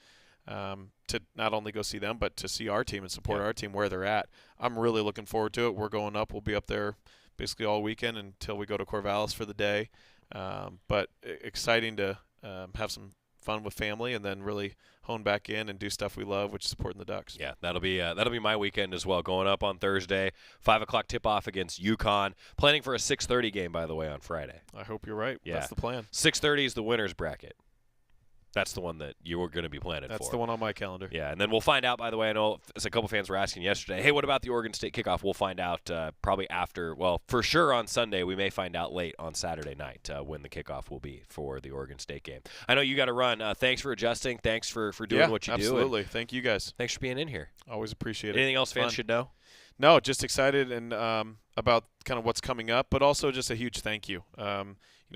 to not only go see them, but to see our team and support our team where they're at. I'm really looking forward to it. We're going up. We'll be up there basically all weekend until we go to Corvallis for the day. But exciting to have some fun with family and then really hone back in and do stuff we love, which is supporting the Ducks. Yeah, that'll be my weekend as well. Going up on Thursday, 5 o'clock tip-off against UConn. Planning for a 6:30 game, by the way, on Friday. I hope you're right. Yeah. That's the plan. 6:30 is the winner's bracket. That's the one that you were going to be planted for. That's the one on my calendar. Yeah, and then we'll find out, by the way, I know as a couple fans were asking yesterday, hey, what about the Oregon State kickoff? We'll find out probably after, well, for sure on Sunday. We may find out late on Saturday night when the kickoff will be for the Oregon State game. I know you got to run. Thanks for adjusting. Thanks for doing what you do. Absolutely. Thank you guys. Thanks for being in here. Always appreciate it. Anything else fans should know? No, just excited and about kind of what's coming up, but also just a huge thank you.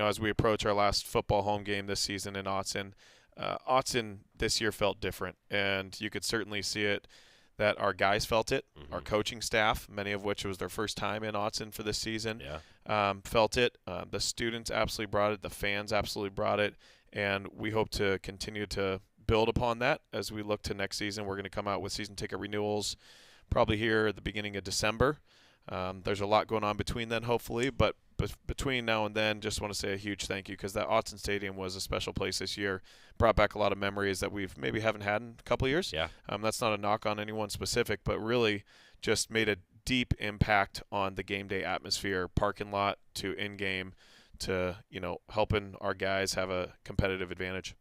As we approach our last football home game this season in Autzen, Autzen this year felt different, and you could certainly see it that our guys felt it, our coaching staff, many of which was their first time in Autzen for this season, felt it. The students absolutely brought it. The fans absolutely brought it, and we hope to continue to build upon that as we look to next season. We're going to come out with season ticket renewals probably here at the beginning of December. There's a lot going on between then, hopefully, but between now and then, just want to say a huge thank you because that Autzen Stadium was a special place this year. Brought back a lot of memories that we've maybe haven't had in a couple of years. Yeah. That's not a knock on anyone specific, but really just made a deep impact on the game day atmosphere, parking lot to in-game to, helping our guys have a competitive advantage.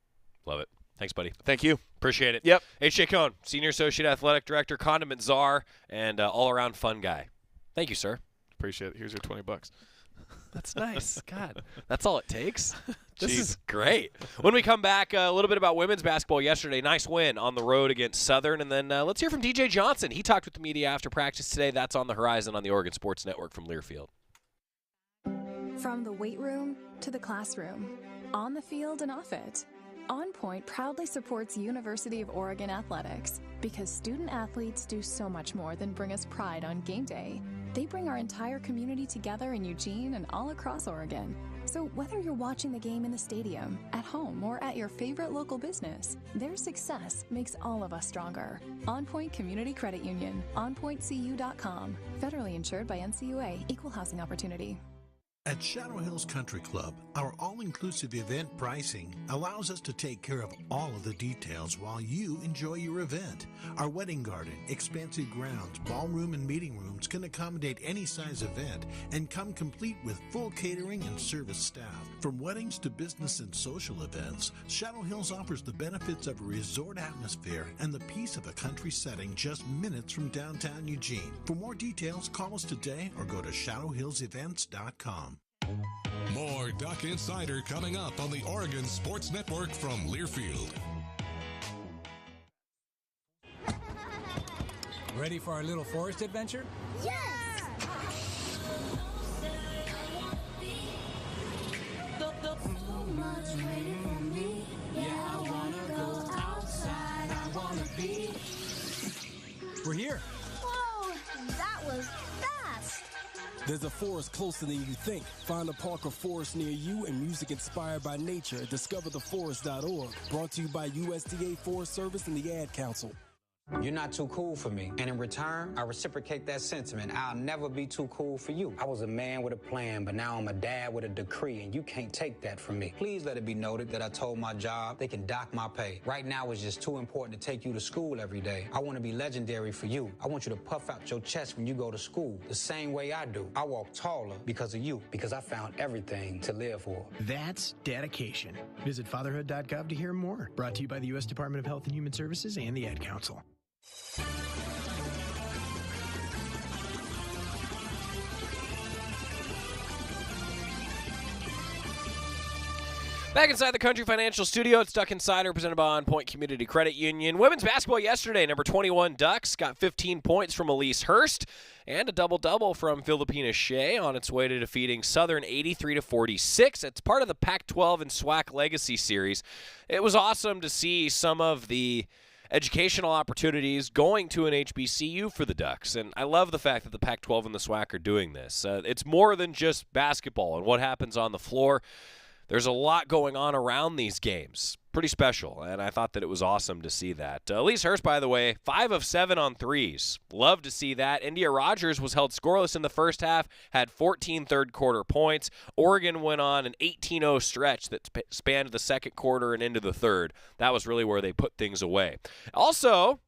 Love it. Thanks, buddy. Thank you. Appreciate it. Yep. H.J. Cohn, Senior Associate Athletic Director, Condiment Czar, and all-around fun guy. Thank you, sir. Appreciate it. Here's your $20. That's nice. God, that's all it takes. This is great. When we come back, a little bit about women's basketball yesterday. Nice win on the road against Southern. And then let's hear from DJ Johnson. He talked with the media after practice today. That's on the horizon on the Oregon Sports Network from Learfield. From the weight room to the classroom, on the field and off it, On Point proudly supports University of Oregon athletics because student athletes do so much more than bring us pride on game day. They bring our entire community together in Eugene and all across Oregon. So whether you're watching the game in the stadium, at home, or at your favorite local business, their success makes all of us stronger. On Point Community Credit Union, onpointcu.com. Federally insured by NCUA, Equal Housing Opportunity. At Shadow Hills Country Club, our all-inclusive event pricing allows us to take care of all of the details while you enjoy your event. Our wedding garden, expansive grounds, ballroom, and meeting rooms can accommodate any size event and come complete with full catering and service staff. From weddings to business and social events, Shadow Hills offers the benefits of a resort atmosphere and the peace of a country setting just minutes from downtown Eugene. For more details, call us today or go to shadowhillsevents.com. More Duck Insider coming up on the Oregon Sports Network from Learfield. Ready for our little forest adventure? Yes! So much waiting for me. Yeah, I wanna go outside. I wanna be. We're here. Whoa, that was fast. There's a forest closer than you think. Find a park or forest near you and music inspired by nature at discovertheforest.org. Brought to you by USDA Forest Service and the Ad Council. You're not too cool for me. And in return, I reciprocate that sentiment. I'll never be too cool for you. I was a man with a plan, but now I'm a dad with a decree, and you can't take that from me. Please let it be noted that I told my job they can dock my pay. Right now, it's just too important to take you to school every day. I want to be legendary for you. I want you to puff out your chest when you go to school, the same way I do. I walk taller because of you, because I found everything to live for. That's dedication. Visit fatherhood.gov to hear more. Brought to you by the U.S. Department of Health and Human Services and the Ad Council. Back inside the Country Financial Studio, it's Duck Insider presented by On Point Community Credit Union. Women's basketball yesterday, number 21 Ducks got 15 points from Elise Hurst and a double-double from Filipina Shea on its way to defeating Southern 83-46. It's part of the Pac-12 and SWAC Legacy Series. It was awesome to see some of the educational opportunities going to an HBCU for the Ducks. And I love the fact that the Pac-12 and the SWAC are doing this. It's more than just basketball and what happens on the floor. There's a lot going on around these games. Pretty special, and I thought that it was awesome to see that. Elise Hurst, by the way, 5 of 7 on threes. Love to see that. India Rogers was held scoreless in the first half, had 14 third-quarter points. Oregon went on an 18-0 stretch that spanned the second quarter and into the third. That was really where they put things away. Also,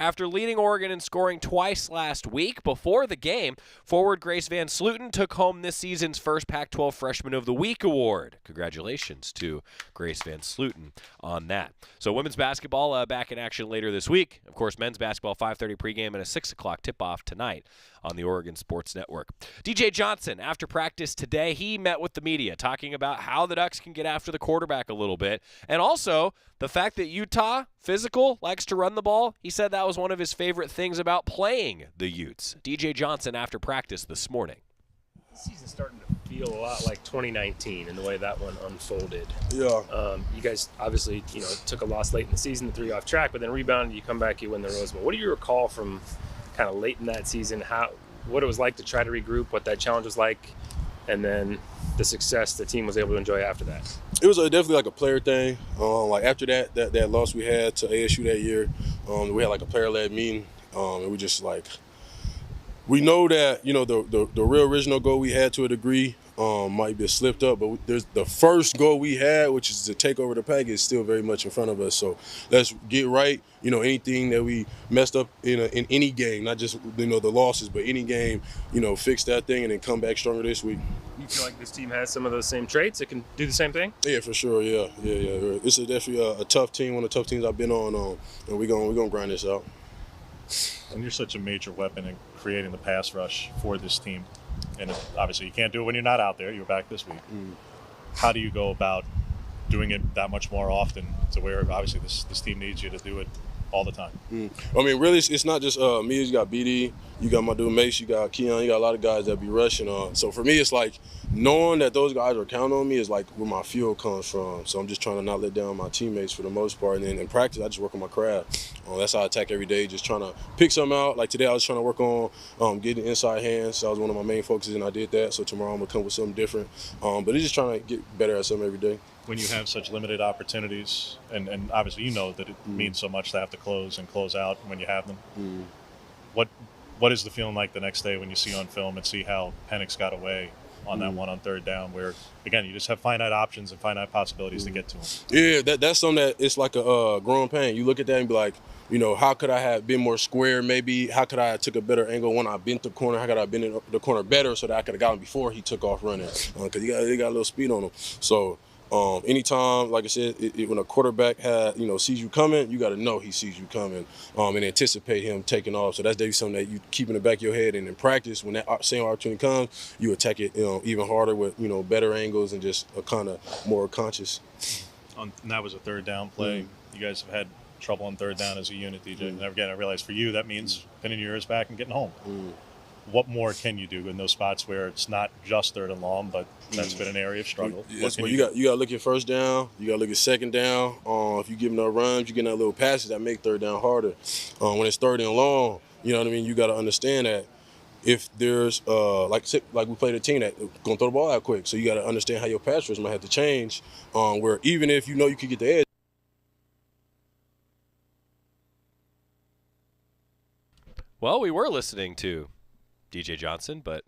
After leading Oregon in scoring twice last week before the game, forward Grace Van Sluten took home this season's first Pac-12 Freshman of the Week award. Congratulations to Grace Van Sluten on that. So women's basketball back in action later this week. Of course, men's basketball 5:30 pregame and a 6 o'clock tip-off tonight on the Oregon Sports Network. DJ Johnson, after practice today, he met with the media talking about how the Ducks can get after the quarterback a little bit, and also the fact that Utah, physical, likes to run the ball. He said that was one of his favorite things about playing the Utes. DJ Johnson after practice this morning. The season's starting to feel a lot like 2019 in the way that one unfolded. Yeah. You guys obviously, took a loss late in the season and threw you off track, but then rebounded, you come back, you win the Rose Bowl. What do you recall from kind of late in that season, what it was like to try to regroup, what that challenge was like, and then the success the team was able to enjoy after that? It was definitely like a player thing. Like after that loss we had to ASU that year, we had like a player-led meeting, and we just like, we know that, the real original goal we had to a degree might be slipped up, but there's the first goal we had, which is to take over the pack, is still very much in front of us. So let's get right. Anything that we messed up in any game, not just the losses, but any game, fix that thing and then come back stronger this week. You feel like this team has some of those same traits? It can do the same thing? Yeah, for sure. Yeah. This is definitely a tough team, one of the tough teams I've been on, and we're gonna grind this out. And you're such a major weapon in creating the pass rush for this team. And obviously you can't do it when you're not out there. You were back this week. How do you go about doing it that much more often to where obviously this team needs you to do it all the time? I mean, really, it's not just me. You got BD, you got my dude Mace, you got Keon, you got a lot of guys that be rushing. So for me, it's like knowing that those guys are counting on me is like where my fuel comes from. So I'm just trying to not let down my teammates for the most part. And then in practice, I just work on my craft. That's how I attack every day, just trying to pick something out. Like today, I was trying to work on getting inside hands. That was one of my main focuses, and I did that. So tomorrow, I'm going to come with something different. But it's just trying to get better at something every day. When you have such limited opportunities, and obviously that it means so much to have to close out when you have them, what is the feeling like the next day when you see on film and see how Penix got away on that one on third down, where again you just have finite options and finite possibilities to get to them? Yeah, that's something that it's like a growing pain. You look at that and be like, how could I have been more square? Maybe how could I have took a better angle when I bent the corner? How could I have been in the corner better so that I could have gotten before he took off running? Because he got a little speed on him. So anytime, like I said, when a quarterback sees you coming, you got to know he sees you coming and anticipate him taking off. So that's definitely something that you keep in the back of your head. And in practice, when that same opportunity comes, you attack it even harder with better angles and just a kind of more conscious. And that was a third down play. You guys have had trouble on third down as a unit, DJ. And again, I realize for you that means pinning your ears back and getting home. What more can you do in those spots where it's not just third and long, but that's been an area of struggle? You got to look at first down. You got to look at second down. If you give them no runs, you get that little passes that make third down harder. When it's third and long, you know what I mean. You got to understand that if there's like we played a team that gonna throw the ball out quick, so you got to understand how your pass rush might have to change. Where even if you could get the edge. Well, we were listening to DJ Johnson, but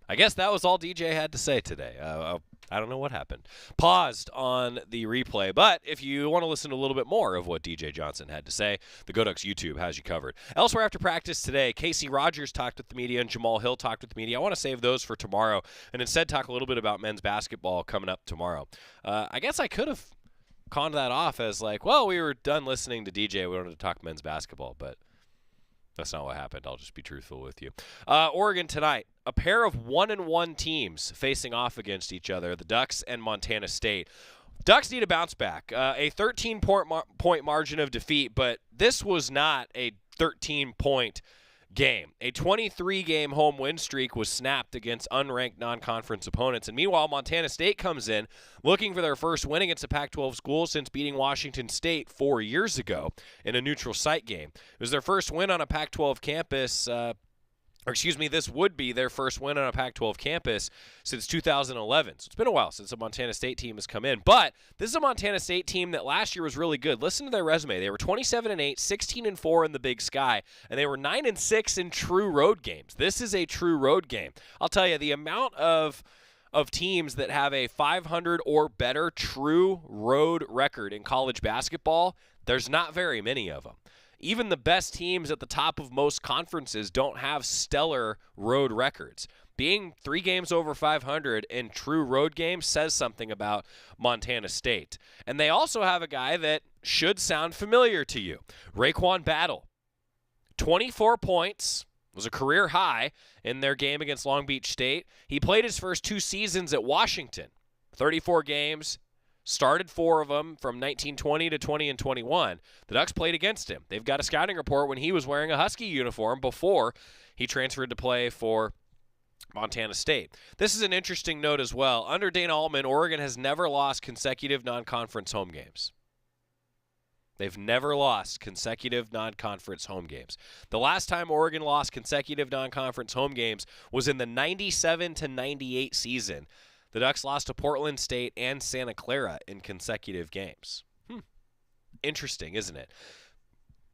I guess that was all DJ had to say today. I don't know what happened. Paused on the replay, but if you want to listen to a little bit more of what DJ Johnson had to say, the GoDucks YouTube has you covered. Elsewhere after practice today, Casey Rogers talked with the media and Jamal Hill talked with the media. I want to save those for tomorrow and instead talk a little bit about men's basketball coming up tomorrow. I guess I could have conned that off as like, well, we were done listening to DJ. We wanted to talk men's basketball, but that's not what happened. I'll just be truthful with you. Oregon tonight, a pair of 1-1 teams facing off against each other, the Ducks and Montana State. Ducks need a bounce back. A 13-point margin of defeat, but this was not a 13-point game. A 23-game home win streak was snapped against unranked non-conference opponents. And meanwhile, Montana State comes in looking for their first win against a Pac-12 school since beating Washington State 4 years ago in a neutral site game. It was their first win on a Pac-12 campus this would be their first win on a Pac-12 campus since 2011. So it's been a while since a Montana State team has come in. But this is a Montana State team that last year was really good. Listen to their resume. They were 27-8, 16-4 in the Big Sky, and they were 9-6 in true road games. This is a true road game. I'll tell you, the amount of teams that have a 500 or better true road record in college basketball, there's not very many of them. Even the best teams at the top of most conferences don't have stellar road records. Being 3 games over 500 in true road games says something about Montana State. And they also have a guy that should sound familiar to you, Raekwon Battle. 24 points, was a career high in their game against Long Beach State. He played his first 2 seasons at Washington, 34 games, started 4 of them from 1920 to 20 and 21. The Ducks played against him. They've got a scouting report when he was wearing a Husky uniform before he transferred to play for Montana State. This is an interesting note as well. Under Dana Altman, Oregon has never lost consecutive non-conference home games. They've never lost consecutive non-conference home games. The last time Oregon lost consecutive non-conference home games was in the 97-98 season. The Ducks lost to Portland State and Santa Clara in consecutive games. Interesting, isn't it?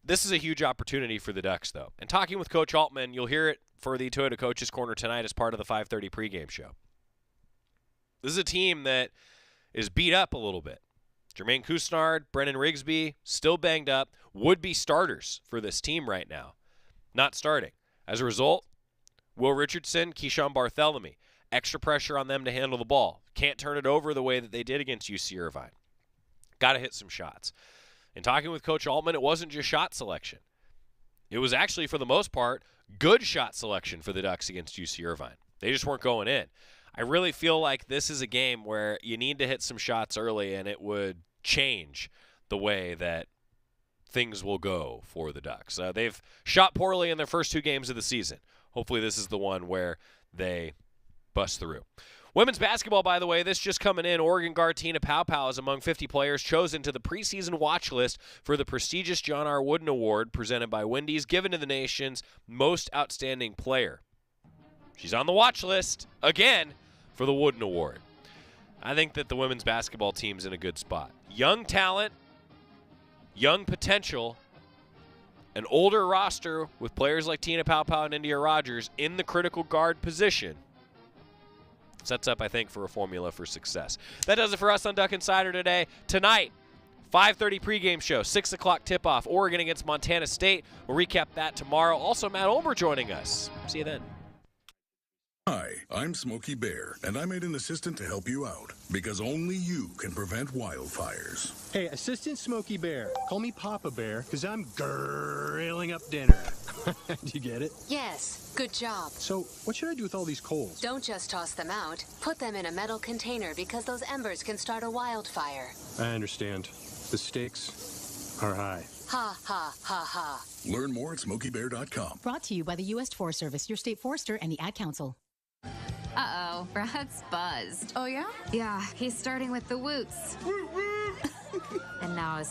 This is a huge opportunity for the Ducks, though. And talking with Coach Altman, you'll hear it for the Toyota Coaches Corner tonight as part of the 5:30 pregame show. This is a team that is beat up a little bit. Jermaine Couisnard, Brennan Rigsby, still banged up, would be starters for this team right now. Not starting. As a result, Will Richardson, Keyshawn Barthélemy, extra pressure on them to handle the ball. Can't turn it over the way that they did against UC Irvine. Got to hit some shots. In talking with Coach Altman, it wasn't just shot selection. It was actually, for the most part, good shot selection for the Ducks against UC Irvine. They just weren't going in. I really feel like this is a game where you need to hit some shots early, and it would change the way that things will go for the Ducks. They've shot poorly in their first 2 games of the season. Hopefully this is the one where they bust through. Women's basketball, by the way, this just coming in. Oregon guard Tina Paopao is among 50 players chosen to the preseason watch list for the prestigious John R. Wooden Award presented by Wendy's, given to the nation's most outstanding player. She's on the watch list again for the Wooden Award. I think that the women's basketball team's in a good spot. Young talent, young potential, an older roster with players like Tina Paopao and India Rogers in the critical guard position. Sets up, I think, for a formula for success. That does it for us on Duck Insider today. Tonight, 5:30 pregame show, 6 o'clock tip-off, Oregon against Montana State. We'll recap that tomorrow. Also, Matt Olber joining us. See you then. Hi, I'm Smokey Bear, and I made an assistant to help you out, because only you can prevent wildfires. Hey, Assistant Smokey Bear. Call me Papa Bear, because I'm grilling up dinner. Do you get it? Yes, good job. So, what should I do with all these coals? Don't just toss them out. Put them in a metal container because those embers can start a wildfire. I understand. The stakes are high. Ha, ha, ha, ha. Learn more at SmokeyBear.com. Brought to you by the U.S. Forest Service, your state forester, and the Ad Council. Uh-oh, Brad's buzzed. Oh, yeah? Yeah, he's starting with the woots. And now his